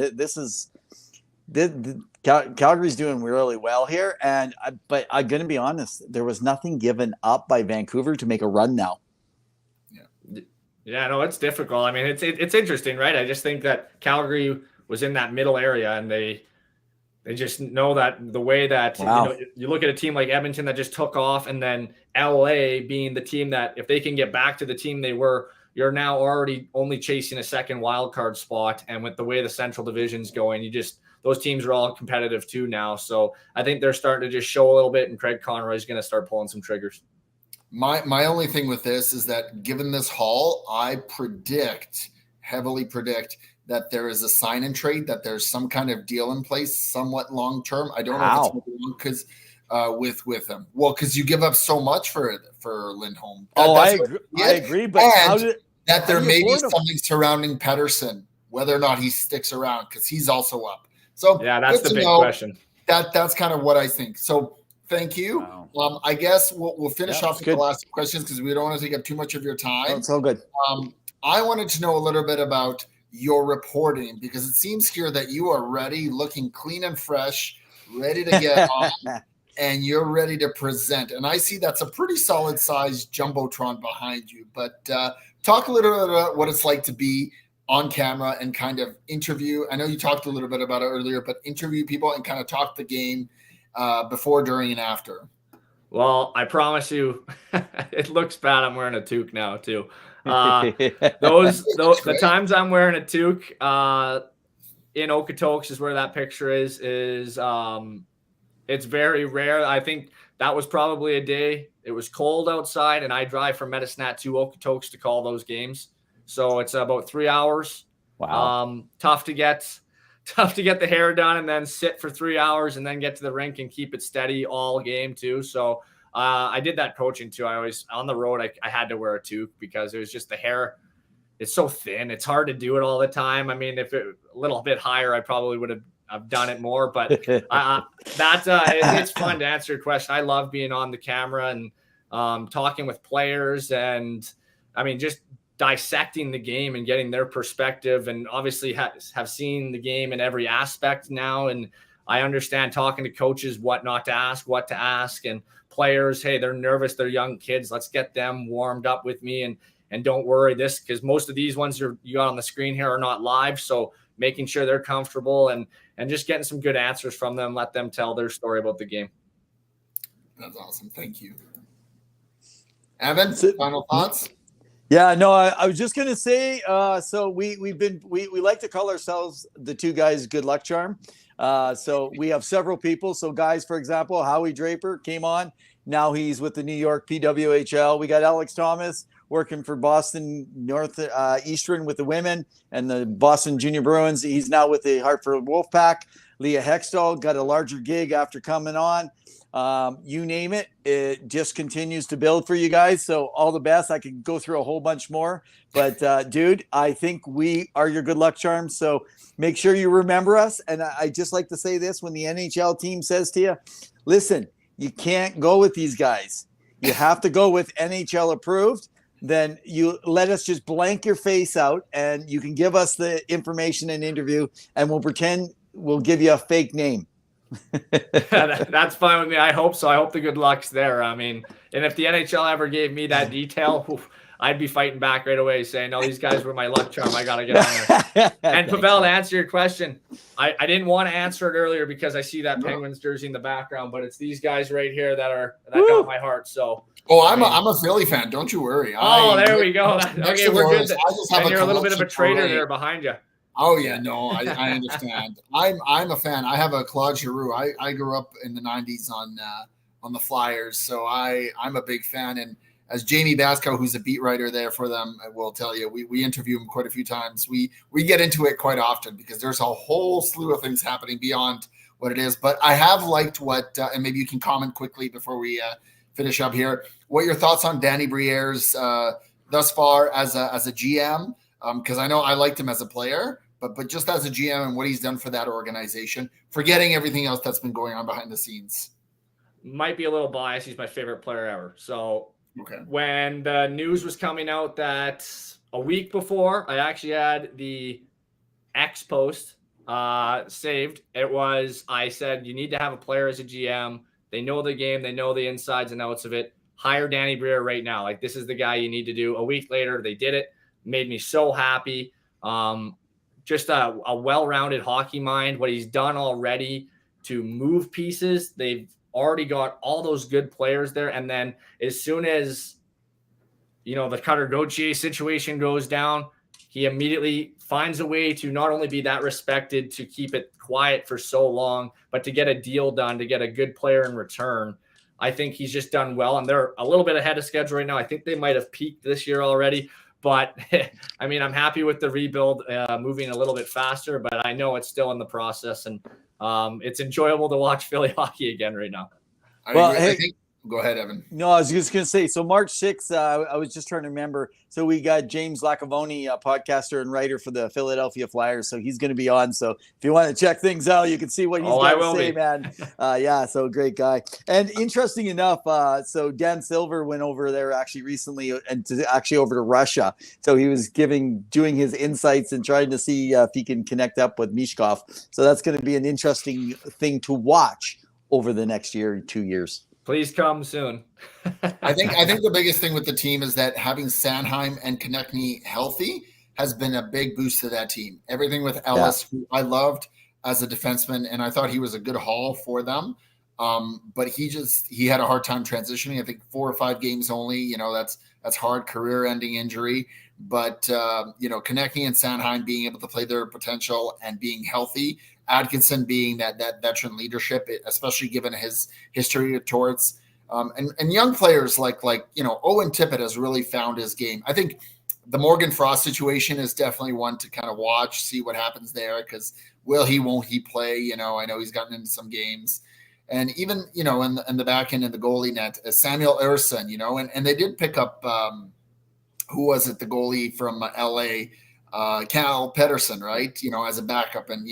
[SPEAKER 4] Calgary's doing really well here, but I'm going to be honest, there was nothing given up by Vancouver to make a run now.
[SPEAKER 5] Yeah, no, it's difficult. I mean, it's interesting, right? I just think that Calgary was in that middle area, and they just know that the way that you look at a team like Edmonton that just took off, and then LA being the team that if they can get back to the team they were, you're now already only chasing a second wild card spot. And with the way the Central Division's going, those teams are all competitive too now. So I think they're starting to just show a little bit, and Craig Conroy's going to start pulling some triggers.
[SPEAKER 2] My only thing with this is that given this haul, I heavily predict that there is a sign and trade, that there's some kind of deal in place, somewhat long term. I don't know if it's because with him. Well, because you give up so much for Lindholm.
[SPEAKER 4] I agree, but
[SPEAKER 2] there may be something surrounding Pettersson, whether or not he sticks around, because he's also up. So
[SPEAKER 5] yeah, that's the big question.
[SPEAKER 2] That's kind of what I think. So thank you. Wow. I guess we'll finish off with the last questions because we don't want to take up too much of your time.
[SPEAKER 4] That's all good.
[SPEAKER 2] I wanted to know a little bit about your reporting, because it seems here that you are ready, looking clean and fresh, ready to get on, and you're ready to present. And I see that's a pretty solid sized jumbotron behind you. But talk a little bit about what it's like to be on camera and kind of interview. I know you talked a little bit about it earlier, but interview people and kind of talk the game before, during, and after.
[SPEAKER 5] Well, I promise you, it looks bad. I'm wearing a toque now too. The times I'm wearing a toque in Okotoks is where that picture is it's very rare. I think that was probably a day it was cold outside, and I drive from Medicine to Okotoks to call those games. So it's about 3 hours.
[SPEAKER 4] Wow.
[SPEAKER 5] Tough to get the hair done and then sit for 3 hours and then get to the rink and keep it steady all game too. So I did that coaching too. I always, on the road, I had to wear a toque because it was just the hair. It's so thin. It's hard to do it all the time. I mean, if it a little bit higher, I probably would have done it more, but it's fun to answer your question. I love being on the camera and talking with players, and I mean, just dissecting the game and getting their perspective, and obviously have seen the game in every aspect now. And I understand talking to coaches, what not to ask, what to ask, and players, hey, they're nervous, they're young kids. Let's get them warmed up with me, and don't worry this, because most of these ones you got on the screen here are not live. So making sure they're comfortable and just getting some good answers from them, let them tell their story about the game.
[SPEAKER 2] That's awesome. Thank you. Evan, final thoughts?
[SPEAKER 4] Yeah, no, I was just going to say, so we like to call ourselves the two guys good luck charm. So we have several people. So guys, for example, Howie Draper came on. Now he's with the New York PWHL. We got Alex Thomas, working for Boston North Eastern with the women and the Boston Junior Bruins. He's now with the Hartford Wolfpack. Leah Hextall got a larger gig after coming on. You name it, it just continues to build for you guys. So all the best. I could go through a whole bunch more, but dude, I think we are your good luck charm. So make sure you remember us. And I just like to say this, when the NHL team says to you, listen, you can't go with these guys. You have to go with NHL approved. Then you let us just blank your face out and you can give us the information and interview and we'll pretend we'll give you a fake name.
[SPEAKER 5] That's fine with me. I hope so. I hope the good luck's there. I mean, and if the NHL ever gave me that detail, I'd be fighting back right away saying, no, these guys were my luck charm. I got to get on there. And Pawel, to answer your question, I didn't want to answer it earlier because I see that Penguins jersey in the background, but it's these guys right here that got my heart. So,
[SPEAKER 2] I'm a Philly fan. Don't you worry.
[SPEAKER 5] There we go. Okay, we're good. And you're a little bit of a traitor there behind you.
[SPEAKER 2] Oh yeah, no, I understand. I'm a fan. I have a Claude Giroux. I grew up in the '90s on the Flyers, so I'm a big fan. And as Jamie Basco, who's a beat writer there for them, will tell you, we interview him quite a few times. We get into it quite often because there's a whole slew of things happening beyond what it is. But I have liked what, and maybe you can comment quickly before we finish up here. What are your thoughts on Danny Briere's thus far as a GM? Because I know I liked him as a player. But just as a GM and what he's done for that organization, forgetting everything else that's been going on behind the scenes.
[SPEAKER 5] Might be a little biased. He's my favorite player ever. So when the news was coming out that a week before, I actually had the X post saved. I said, you need to have a player as a GM. They know the game. They know the insides and outs of it. Hire Danny Briere right now. Like, this is the guy you need to do. A week later, they did it. Made me so happy. Just a well-rounded hockey mind, what he's done already to move pieces. They've already got all those good players there. And then as soon as, the Cutter Gauthier situation goes down, he immediately finds a way to not only be that respected, to keep it quiet for so long, but to get a deal done, to get a good player in return. I think he's just done well. And they're a little bit ahead of schedule right now. I think they might have peaked this year already. But, I mean, I'm happy with the rebuild moving a little bit faster, but I know it's still in the process, and it's enjoyable to watch Philly hockey again right now.
[SPEAKER 2] Go ahead, Evan.
[SPEAKER 4] No, I was just going to say, so March 6th, I was just trying to remember. So we got James Lacavoni, a podcaster and writer for the Philadelphia Flyers. So he's going to be on. So if you want to check things out, you can see what he's got to say, man. So great guy. And interesting enough, so Dan Silver went over there actually recently and over to Russia. So he was doing his insights and trying to see if he can connect up with Mishkov. So that's going to be an interesting thing to watch over the next year, 2 years.
[SPEAKER 5] Please come soon.
[SPEAKER 2] I think the biggest thing with the team is that having Sanheim and Konechny healthy has been a big boost to that team. Everything with Ellis, who I loved as a defenseman, and I thought he was a good haul for them. But he had a hard time transitioning. I think 4 or 5 games only. That's hard, career-ending injury. But Konechny and Sanheim being able to play their potential and being healthy. Atkinson being that veteran leadership, especially given his history towards and young players like Owen Tippett has really found his game. I think the Morgan Frost situation is definitely one to kind of watch, see what happens there, because won't he play? I know he's gotten into some games. And even, in the back end of the goalie net, Samuel Ersson, and they did pick up, who was it, the goalie from LA, Cal Pedersen, right? As a backup, and,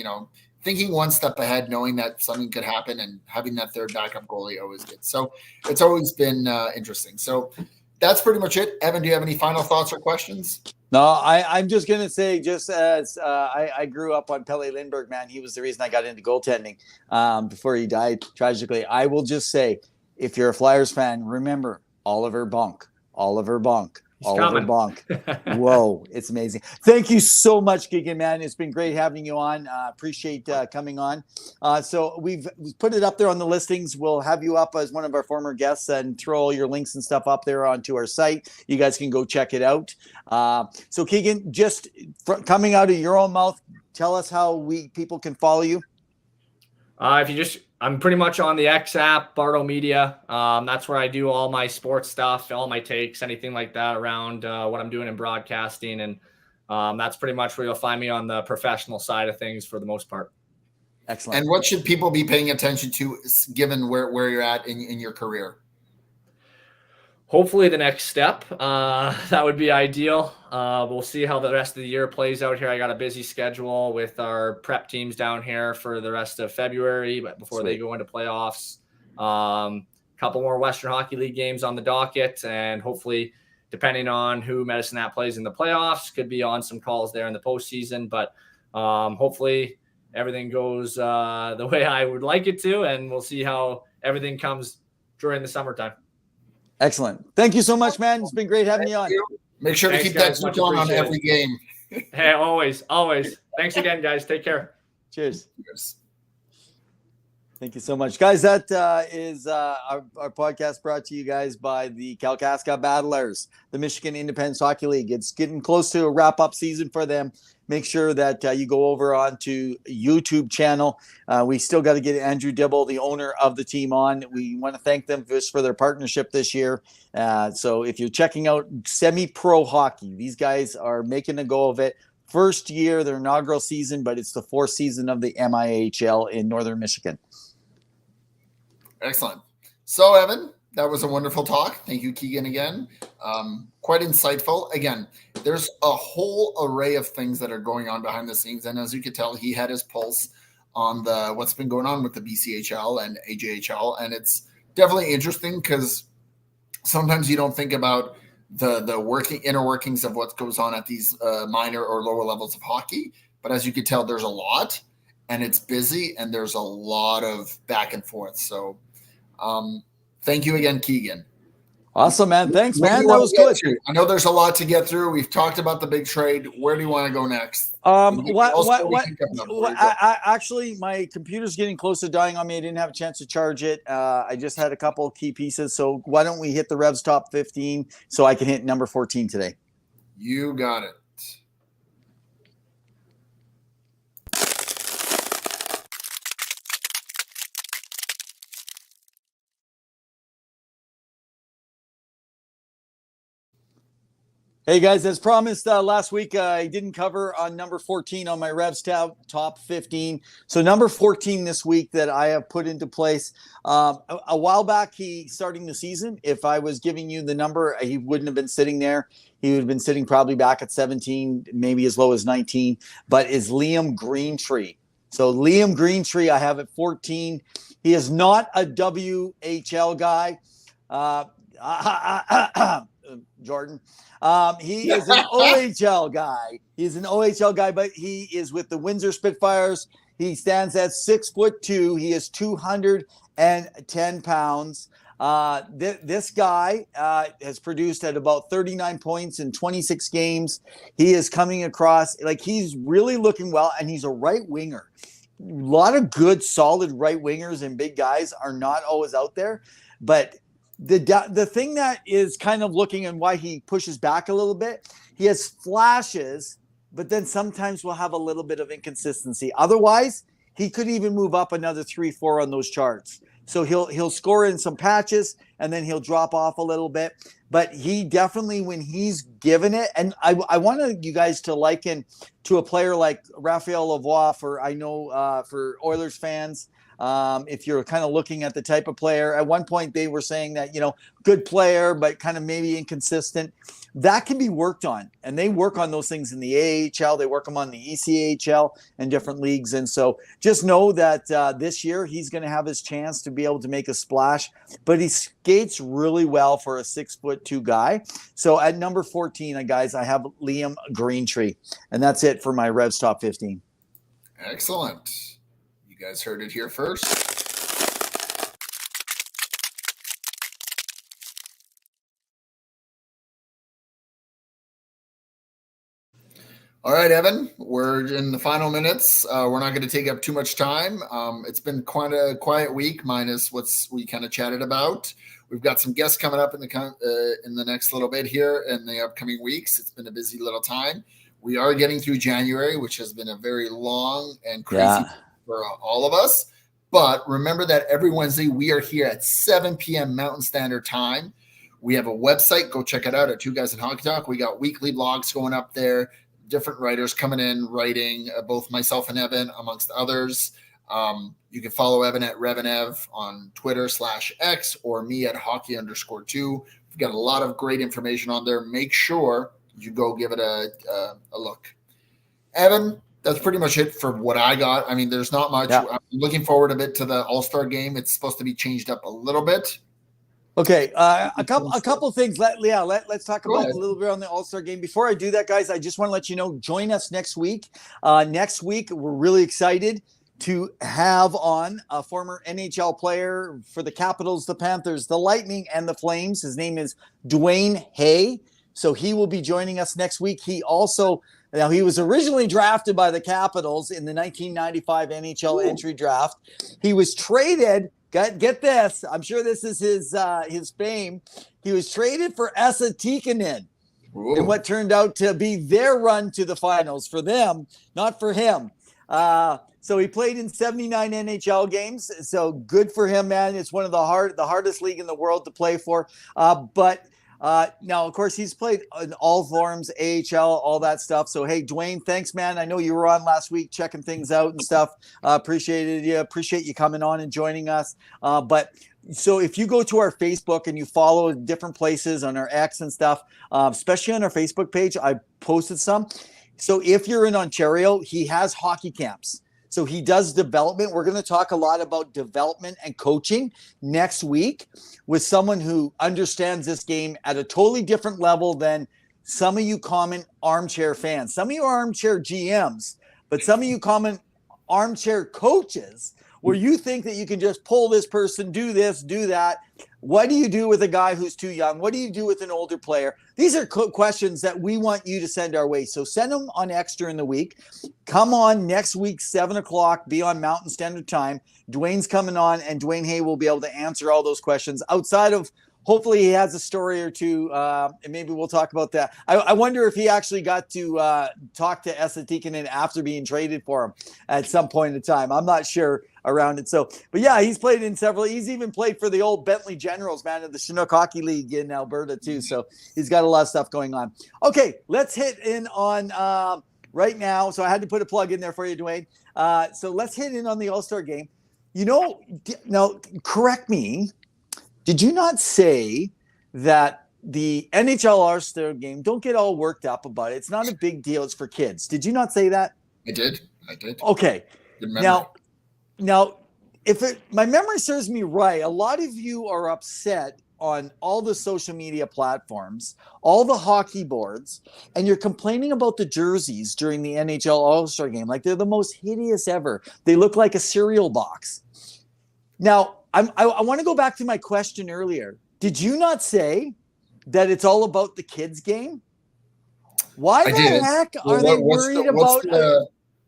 [SPEAKER 2] thinking one step ahead, knowing that something could happen, and having that third backup goalie always good. So it's always been interesting. So that's pretty much it. Evan, do you have any final thoughts or questions?
[SPEAKER 4] No, I'm just going to say, just as I grew up on Pelle Lindbergh, man, he was the reason I got into goaltending before he died tragically. I will just say, if you're a Flyers fan, remember Oliver Bonk. Oliver Bonk. Oliver Bonk. Whoa, it's amazing. Thank you so much, Keegan, man. It's been great having you on. Appreciate coming on. So we've put it up there on the listings. We'll have you up as one of our former guests and throw all your links and stuff up there onto our site. You guys can go check it out. So Keegan, just coming out of your own mouth, tell us how people can follow you.
[SPEAKER 5] I'm pretty much on the X app, Bardo Media. That's where I do all my sports stuff, all my takes, anything like that around what I'm doing in broadcasting. And that's pretty much where you'll find me on the professional side of things for the most part.
[SPEAKER 4] Excellent.
[SPEAKER 2] And what should people be paying attention to given where you're at in your career?
[SPEAKER 5] Hopefully the next step. That would be ideal. We'll see how the rest of the year plays out here. I got a busy schedule with our prep teams down here for the rest of February, but before they go into playoffs. Couple more Western Hockey League games on the docket, and hopefully, depending on who Medicine Hat plays in the playoffs, could be on some calls there in the postseason. But hopefully everything goes the way I would like it to, and we'll see how everything comes during the summertime.
[SPEAKER 4] Excellent. Thank you so much, man. It's been great having you on.
[SPEAKER 2] Make sure to keep that switch on every game.
[SPEAKER 5] Hey, always. Thanks again, guys. Take care.
[SPEAKER 4] Cheers. Thank you so much, guys. That is our podcast brought to you guys by the Kalkaska Battlers, the Michigan Independence Hockey League. It's getting close to a wrap-up season for them. Make sure that you go over onto YouTube channel. We still got to get Andrew Dibble, the owner of the team, on. We want to thank them just for their partnership this year. So if you're checking out semi-pro hockey, these guys are making a go of it. First year, their inaugural season, but it's the fourth season of the MIHL in Northern Michigan.
[SPEAKER 2] Excellent. So, Evan, that was a wonderful talk. Thank you, Keegan, again. Quite insightful. Again, there's a whole array of things that are going on behind the scenes. And as you could tell, he had his pulse on what's been going on with the BCHL and AJHL. And it's definitely interesting because sometimes you don't think about the inner workings of what goes on at these minor or lower levels of hockey. But as you could tell, there's a lot, and it's busy, and there's a lot of back and forth. So thank you again, Keegan.
[SPEAKER 4] Awesome, man. Thanks, man. That was good.
[SPEAKER 2] I know there's a lot to get through. We've talked about the big trade. Where do you want to go next?
[SPEAKER 4] Actually, my computer's getting close to dying on me. I didn't have a chance to charge it. I just had a couple of key pieces. So why don't we hit the Revs top 15 so I can hit number 14 today?
[SPEAKER 2] You got it.
[SPEAKER 4] Hey guys, as promised last week, I didn't cover on number 14 on my Revs top 15. So number 14 this week that I have put into place. A while back, starting the season, if I was giving you the number, he wouldn't have been sitting there. He would have been sitting probably back at 17, maybe as low as 19, but is Liam Greentree. So Liam Greentree, I have at 14. He is not a WHL guy. Jordan. He is an OHL guy. He's an OHL guy, but he is with the Windsor Spitfires. He stands at 6'2". He is 210 pounds. This guy has produced at about 39 points in 26 games. He is coming across like he's really looking well, and he's a right winger. A lot of good, solid right wingers and big guys are not always out there, but the thing that is kind of looking and why he pushes back a little bit, he has flashes, but then sometimes will have a little bit of inconsistency. Otherwise, he could even move up another 3-4 on those charts. So he'll score in some patches and then he'll drop off a little bit. But he definitely, when he's given it, and I wanted you guys to liken to a player like Raphael Lavoie for Oilers fans. If you're kind of looking at the type of player, at one point they were saying that, good player, but kind of maybe inconsistent. That can be worked on, and they work on those things in the AHL. They work them on the ECHL and different leagues. And so just know that this year he's going to have his chance to be able to make a splash, but he skates really well for a 6'2" guy. So at number 14, guys, I have Liam Greentree, and that's it for my Revs top 15.
[SPEAKER 2] Excellent. You guys heard it here first. All right, Evan, we're in the final minutes. We're not going to take up too much time. It's been quite a quiet week, minus what we kind of chatted about. We've got some guests coming up in the next little bit here in the upcoming weeks. It's been a busy little time. We are getting through January, which has been a very long and crazy for all of us. But remember that every Wednesday we are here at 7 p.m. Mountain Standard Time. We have a website. Go check it out at Two Guys in Hockey Talk. We got weekly blogs going up there. Different writers coming in, writing, both myself and Evan, amongst others. You can follow Evan at REVNEV on Twitter /X or me at hockey_2. We've got a lot of great information on there. Make sure you go give it a look. Evan, that's pretty much it for what I got. I mean, there's not much.
[SPEAKER 4] Yeah.
[SPEAKER 2] I'm looking forward a bit to the All-Star game. It's supposed to be changed up a little bit.
[SPEAKER 4] Okay, a couple things. Let's talk about a little bit on the All-Star game. Before I do that, guys, I just want to let you know, join us next week. Next week, we're really excited to have on a former NHL player for the Capitals, the Panthers, the Lightning, and the Flames. His name is Dwayne Hay. So he will be joining us next week. He was originally drafted by the Capitals in the 1995 NHL entry draft. He was traded. Get this. I'm sure this is his fame. He was traded for Esa Tikkanen in what turned out to be their run to the finals for them, not for him. So he played in 79 NHL games. So good for him, man. It's one of the hardest league in the world to play for. But now, of course, he's played in all forms, AHL, all that stuff. So, hey, Dwayne, thanks, man. I know you were on last week checking things out and stuff. Appreciate you coming on and joining us. But so if you go to our Facebook and you follow different places on our X and stuff, especially on our Facebook page, I posted some. So if you're in Ontario, he has hockey camps. So he does development. We're going to talk a lot about development and coaching next week with someone who understands this game at a totally different level than some of you common armchair fans. Some of you are armchair GMs, but some of you common armchair coaches where you think that you can just pull this person, do this, do that. What do you do with a guy who's too young? What do you do with an older player? These are questions that we want you to send our way. So send them on X during the week. Come on next week, 7 o'clock, be on Mountain Standard Time. Dwayne's coming on, and Dwayne Hay will be able to answer all those questions outside of, hopefully he has a story or two, and maybe we'll talk about that. I wonder if he actually got to talk to Esa Tikkanen after being traded for him at some point in time. I'm not sure around it. So, but yeah, he's played in several. He's even played for the old Bentley Generals, man, of the Chinook Hockey League in Alberta too. So he's got a lot of stuff going on. Okay, let's hit in on right now. So I had to put a plug in there for you, Dwayne. So let's hit in on the All-Star game. You know, now correct me. Did you not say that the NHL All-Star game, don't get all worked up about it. It's not a big deal. It's for kids. Did you not say that?
[SPEAKER 2] I did.
[SPEAKER 4] Okay. Now, if my memory serves me right, a lot of you are upset on all the social media platforms, all the hockey boards, and you're complaining about the jerseys during the NHL All-Star game. Like they're the most hideous ever. They look like a cereal box. Now, I want to go back to my question earlier. Did you not say that it's all about the kids' game? Why the heck are they worried about?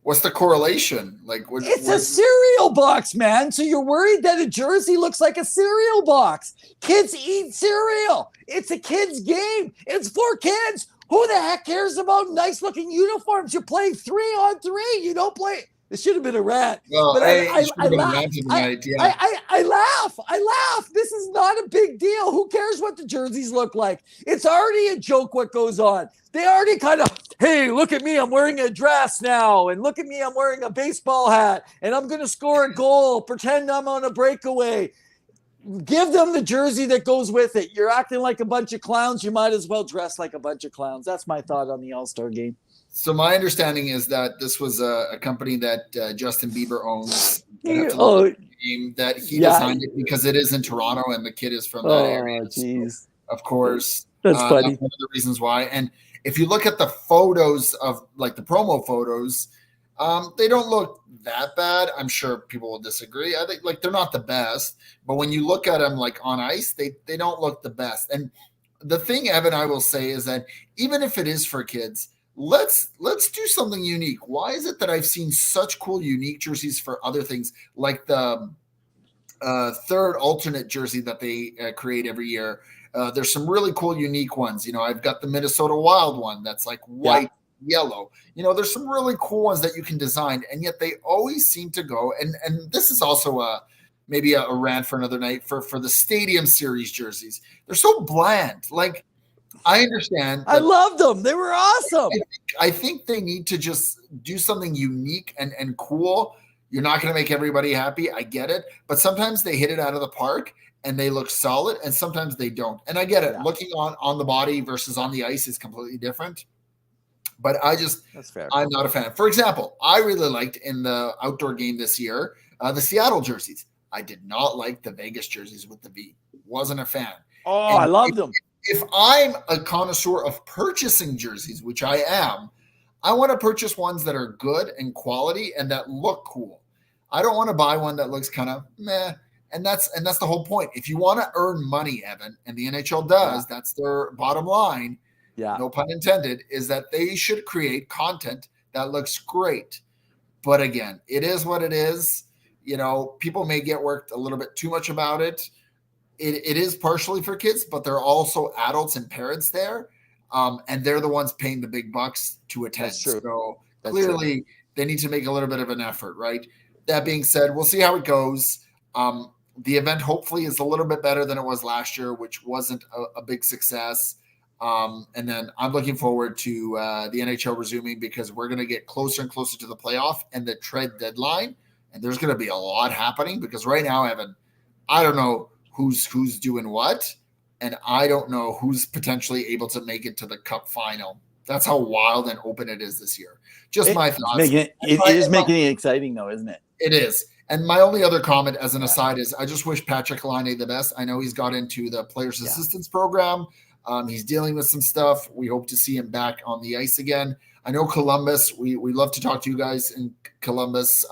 [SPEAKER 2] What's the correlation?
[SPEAKER 4] It's a cereal box, man. So you're worried that a jersey looks like a cereal box. Kids eat cereal. It's a kid's game. It's for kids. Who the heck cares about nice-looking uniforms? You're playing 3-on-3. You don't play. It should have been a rant.
[SPEAKER 2] Well,
[SPEAKER 4] but I laugh.
[SPEAKER 2] Yeah.
[SPEAKER 4] I laugh. This is not a big deal. Who cares what the jerseys look like? It's already a joke what goes on. They already kind of, hey, look at me. I'm wearing a dress now. And look at me. I'm wearing a baseball hat. And I'm going to score a goal. Pretend I'm on a breakaway. Give them the jersey that goes with it. You're acting like a bunch of clowns. You might as well dress like a bunch of clowns. That's my thought on the All-Star game.
[SPEAKER 2] So my understanding is that this was a company that Justin Bieber owns. That he designed it because it is in Toronto and the kid is from that area.
[SPEAKER 4] Geez.
[SPEAKER 2] So, of course,
[SPEAKER 4] that's funny.
[SPEAKER 2] That's one of the reasons why. And if you look at the photos of like the promo photos, they don't look that bad. I'm sure people will disagree. I think like they're not the best, but when you look at them like on ice, they don't look the best. And the thing, Evan, I will say is that even if it is for kids, let's do something unique. Why is it that I've seen such cool unique jerseys for other things like the third alternate jersey that they create every year? There's some really cool unique ones. You know, I've got the Minnesota Wild one that's like white yellow. There's some really cool ones that you can design, and yet they always seem to go. And this is also maybe a rant for another night for the Stadium Series jerseys. They're so bland. Like, I understand.
[SPEAKER 4] I loved them. They were awesome.
[SPEAKER 2] I think they need to just do something unique and cool. You're not going to make everybody happy. I get it. But sometimes they hit it out of the park and they look solid, and sometimes they don't. And I get it. Yeah. Looking on the body versus on the ice is completely different. But that's fair. I'm not a fan. For example, I really liked in the outdoor game this year, the Seattle jerseys. I did not like the Vegas jerseys with the V. Wasn't a fan.
[SPEAKER 4] Oh, and I loved them.
[SPEAKER 2] If I'm a connoisseur of purchasing jerseys, which I am, I want to purchase ones that are good and quality and that look cool. I don't want to buy one that looks kind of meh. And that's the whole point. If you want to earn money, Evan, and the NHL does, that's their bottom line. Yeah. No pun intended, is that they should create content that looks great. But again, it is what it is. People may get worked a little bit too much about it. It is partially for kids, but there are also adults and parents there. And they're the ones paying the big bucks to attend. So clearly they need to make a little bit of an effort, right? That being said, we'll see how it goes. The event hopefully is a little bit better than it was last year, which wasn't a big success. And then I'm looking forward to the NHL resuming, because we're going to get closer and closer to the playoff and the trade deadline. And there's going to be a lot happening, because right now, Evan, I don't know who's doing what, and I don't know who's potentially able to make it to the Cup final. That's how wild and open it is this year. Just my thoughts.
[SPEAKER 4] It is making it exciting, though, isn't it?
[SPEAKER 2] It is. And my only other comment as an aside is I just wish Patrick Laine the best. I know he's got into the Players Assistance Program. He's dealing with some stuff. We hope to see him back on the ice again. I know Columbus. We love to talk to you guys in Columbus.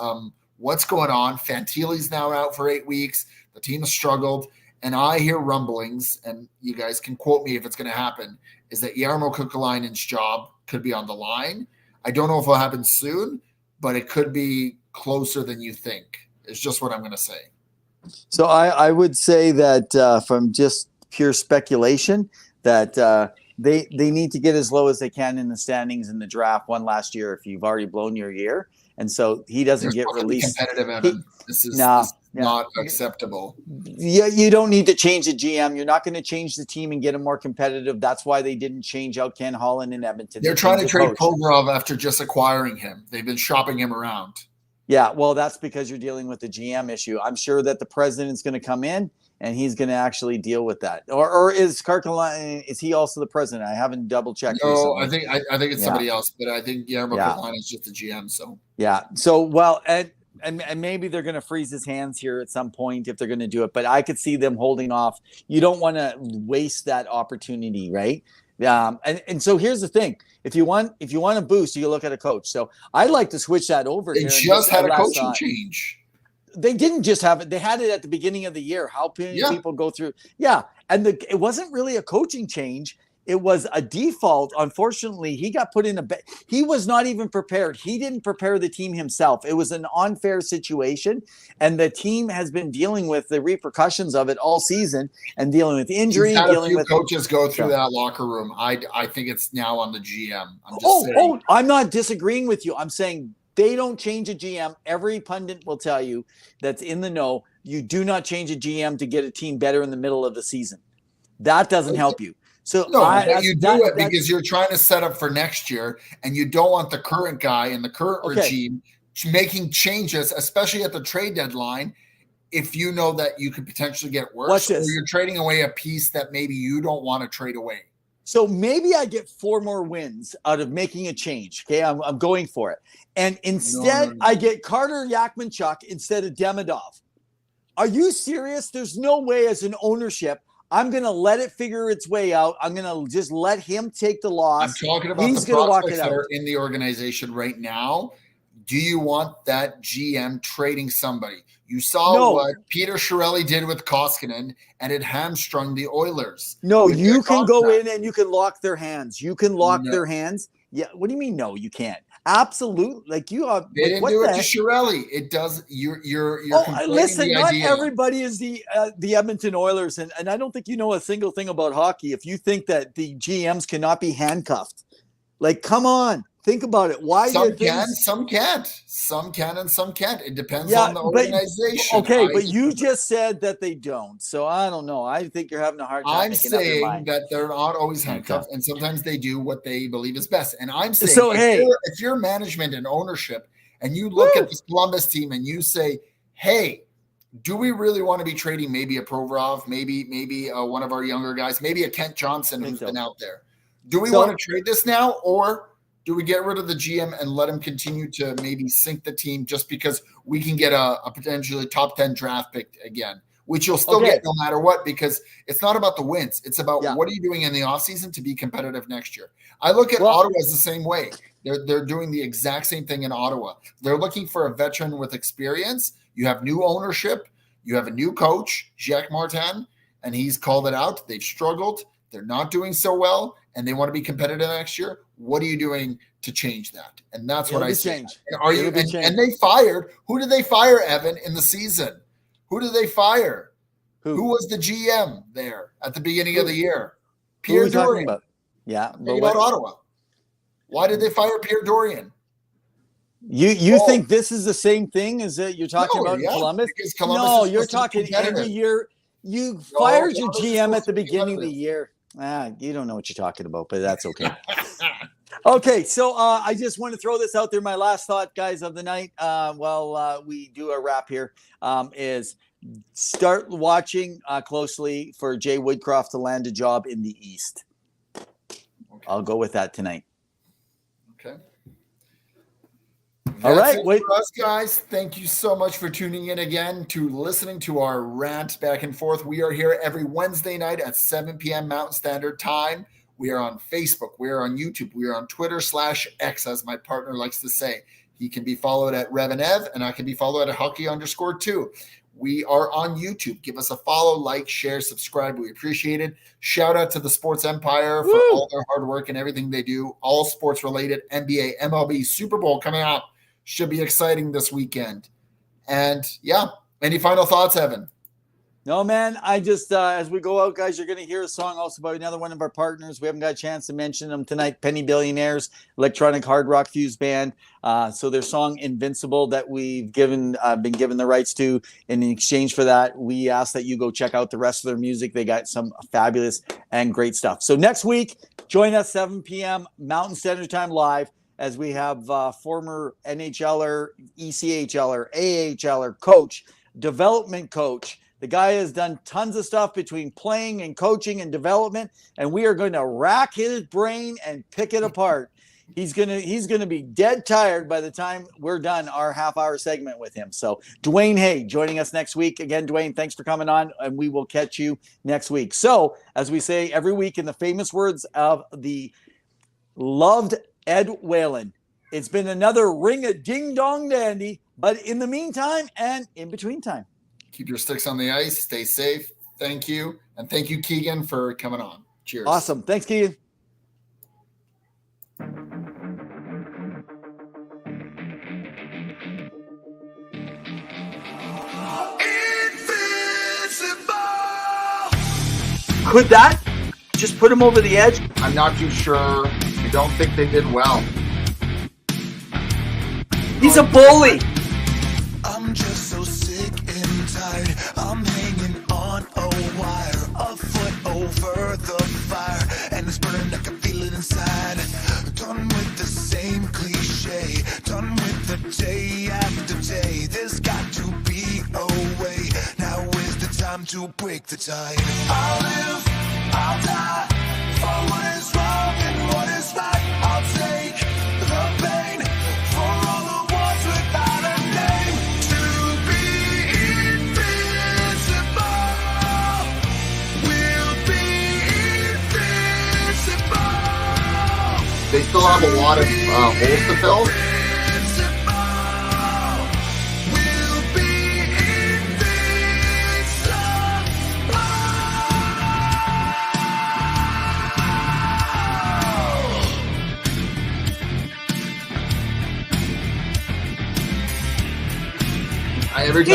[SPEAKER 2] What's going on? Fantilli's now out for 8 weeks. The team has struggled. And I hear rumblings, and you guys can quote me if it's going to happen, is that Jarmo Kukalainen's job could be on the line. I don't know if it'll happen soon, but it could be closer than you think. It's just what I'm going to say.
[SPEAKER 4] So I would say that from just pure speculation, that they need to get as low as they can in the standings in the draft one last year if you've already blown your year. And so he doesn't get released.
[SPEAKER 2] Competitive, Evan. This is not acceptable.
[SPEAKER 4] Yeah, you don't need to change the GM. You're not going to change the team and get them more competitive. That's why they didn't change out Ken Holland in Edmonton.
[SPEAKER 2] They're trying to trade Komarov after just acquiring him. They've been shopping him around.
[SPEAKER 4] Yeah, well, that's because you're dealing with the GM issue. I'm sure that the president's going to come in and he's going to actually deal with that. Or is Kukalainen, is he also the president? I haven't double checked.
[SPEAKER 2] No, I think it's somebody else, but I think Jarmo Kukalainen is just the GM. So and maybe they're going to freeze his hands here at some point if they're going to do it. But I could see them holding off. You don't want to waste that opportunity, right? And so here's the thing: if you want a boost, you look at a coach. So I'd like to switch that over. They just had a coaching change.
[SPEAKER 4] They didn't just have it; they had it at the beginning of the year. How many people go through? Yeah, and it wasn't really a coaching change. It was a default. Unfortunately, he got put in he was not even prepared. He didn't prepare the team himself. It was an unfair situation, and the team has been dealing with the repercussions of it all season and dealing with injury. Dealing with
[SPEAKER 2] coaches go through that locker room. I think it's now on the GM.
[SPEAKER 4] I'm not disagreeing with you. I'm saying they don't change a GM. Every pundit will tell you that's in the know. You do not change a GM to get a team better in the middle of the season. That doesn't help you. So
[SPEAKER 2] you do it because you're trying to set up for next year, and you don't want the current guy and the current regime making changes, especially at the trade deadline, if you know that you could potentially get worse, or you're trading away a piece that maybe you don't want to trade away.
[SPEAKER 4] So maybe I get 4 more wins out of making a change. Okay, I'm going for it, and instead I get Carter Yakmanchuk instead of Demidov. Are you serious? There's no way as an ownership I'm going to let it figure its way out. I'm going to just let him take the loss.
[SPEAKER 2] I'm talking about the prospects that are in the organization right now. Do you want that GM trading somebody? You saw what Peter Chiarelli did with Koskinen, and it hamstrung the Oilers.
[SPEAKER 4] No, you can go in and you can lock their hands. You can lock their hands. Yeah. What do you mean? No, you can't. Absolutely. Like you are.
[SPEAKER 2] They didn't do it to Chiarelli. It does. You're
[SPEAKER 4] listen, not everybody is the Edmonton Oilers. And I don't think you know a single thing about hockey if you think that the GMs cannot be handcuffed. Like, come on. think about it. Why
[SPEAKER 2] Some
[SPEAKER 4] did
[SPEAKER 2] can,
[SPEAKER 4] things...
[SPEAKER 2] some can't. Some can and some can't. It depends
[SPEAKER 4] Yeah,
[SPEAKER 2] on the organization.
[SPEAKER 4] Okay, but you just said that they don't. So I don't know. I think you're having a hard time
[SPEAKER 2] I'm
[SPEAKER 4] making up your
[SPEAKER 2] saying
[SPEAKER 4] mind.
[SPEAKER 2] that they're not always handcuffed, and sometimes they do what they believe is best. And I'm saying,
[SPEAKER 4] So,
[SPEAKER 2] if you're management and ownership, and you look at this Columbus team and you say, "Hey, do we really want to be trading maybe a Provorov, maybe one of our younger guys, maybe a Kent Johnson who's been out there? Do we want to trade this now, or do we get rid of the GM and let him continue to maybe sink the team just because we can get a potentially top 10 draft pick again?" Which you'll still get no matter what, because it's not about the wins. It's about what are you doing in the offseason to be competitive next year. I look at Ottawa as the same way. They're doing the exact same thing in Ottawa. They're looking for a veteran with experience. You have new ownership. You have a new coach, Jacques Martin, and he's called it out. They've struggled. They're not doing so well, and they want to be competitive next year. What are you doing to change that? And that's what I say. And they fired. Who did they fire, Evan, in the season? Who did they fire? Who was the GM there at the beginning of the year? Pierre Dorian.
[SPEAKER 4] Yeah.
[SPEAKER 2] About Ottawa. Why did they fire Pierre Dorian?
[SPEAKER 4] You think this is the same thing as that you're talking about in Columbus? No, you're talking end of year. You fired your GM at the beginning of the year. You don't know what you're talking about, but that's okay. Okay, so I just want to throw this out there. My last thought, guys, of the night, while we do a wrap here, is start watching closely for Jay Woodcroft to land a job in the East. Okay. I'll go with that tonight.
[SPEAKER 2] Okay.
[SPEAKER 4] All right.
[SPEAKER 2] Wait for us, guys. Thank you so much for tuning in again to listening to our rant back and forth. We are here every Wednesday night at 7 p.m. Mountain Standard Time. We are on Facebook. We are on YouTube. We are on Twitter/X, as my partner likes to say. He can be followed at Rev and Ev, and I can be followed at Hockey_2. We are on YouTube. Give us a follow, like, share, subscribe. We appreciate it. Shout out to the Sports Empire for all their hard work and everything they do. All sports related. NBA, MLB, Super Bowl coming out. Should be exciting this weekend. And any final thoughts, Evan?
[SPEAKER 4] No, man. I just, as we go out, guys, you're going to hear a song also by another one of our partners. We haven't got a chance to mention them tonight. Penny Billionaires, electronic hard rock fuse band. So their song Invincible that we've been given the rights to. In exchange for that, we ask that you go check out the rest of their music. They got some fabulous and great stuff. So next week, join us 7 p.m. Mountain Standard Time live, as we have former NHLer, ECHLer, AHLer coach, development coach. The guy has done tons of stuff between playing and coaching and development, and we are going to rack his brain and pick it apart. He's gonna be dead tired by the time we're done our half-hour segment with him. So Dwayne Hay joining us next week. Again, Dwayne, thanks for coming on, and we will catch you next week. So, as we say every week, in the famous words of the loved Ed Whalen, it's been another ring-a-ding-dong dandy, but in the meantime and in between time,
[SPEAKER 2] keep your sticks on the ice. Stay safe. Thank you. And thank you, Keegan, for coming on. Cheers.
[SPEAKER 4] Awesome. Thanks, Keegan.
[SPEAKER 1] Could that just put him over the edge?
[SPEAKER 2] I'm not too sure. I don't think they did well.
[SPEAKER 1] He's a bully.
[SPEAKER 3] I'm just so sick and tired. I'm hanging on a wire, a foot over the fire, and it's burning. I can feel it inside. Done with the same cliche. Done with the day after day. There's got to be a way. Now is the time to break the tide. I'll live, I'll die for what is wrong and what is right. I'll take the pain for all the ones without a name. To be invincible, we'll be invincible.
[SPEAKER 2] They still have a lot of holes to fill. Every time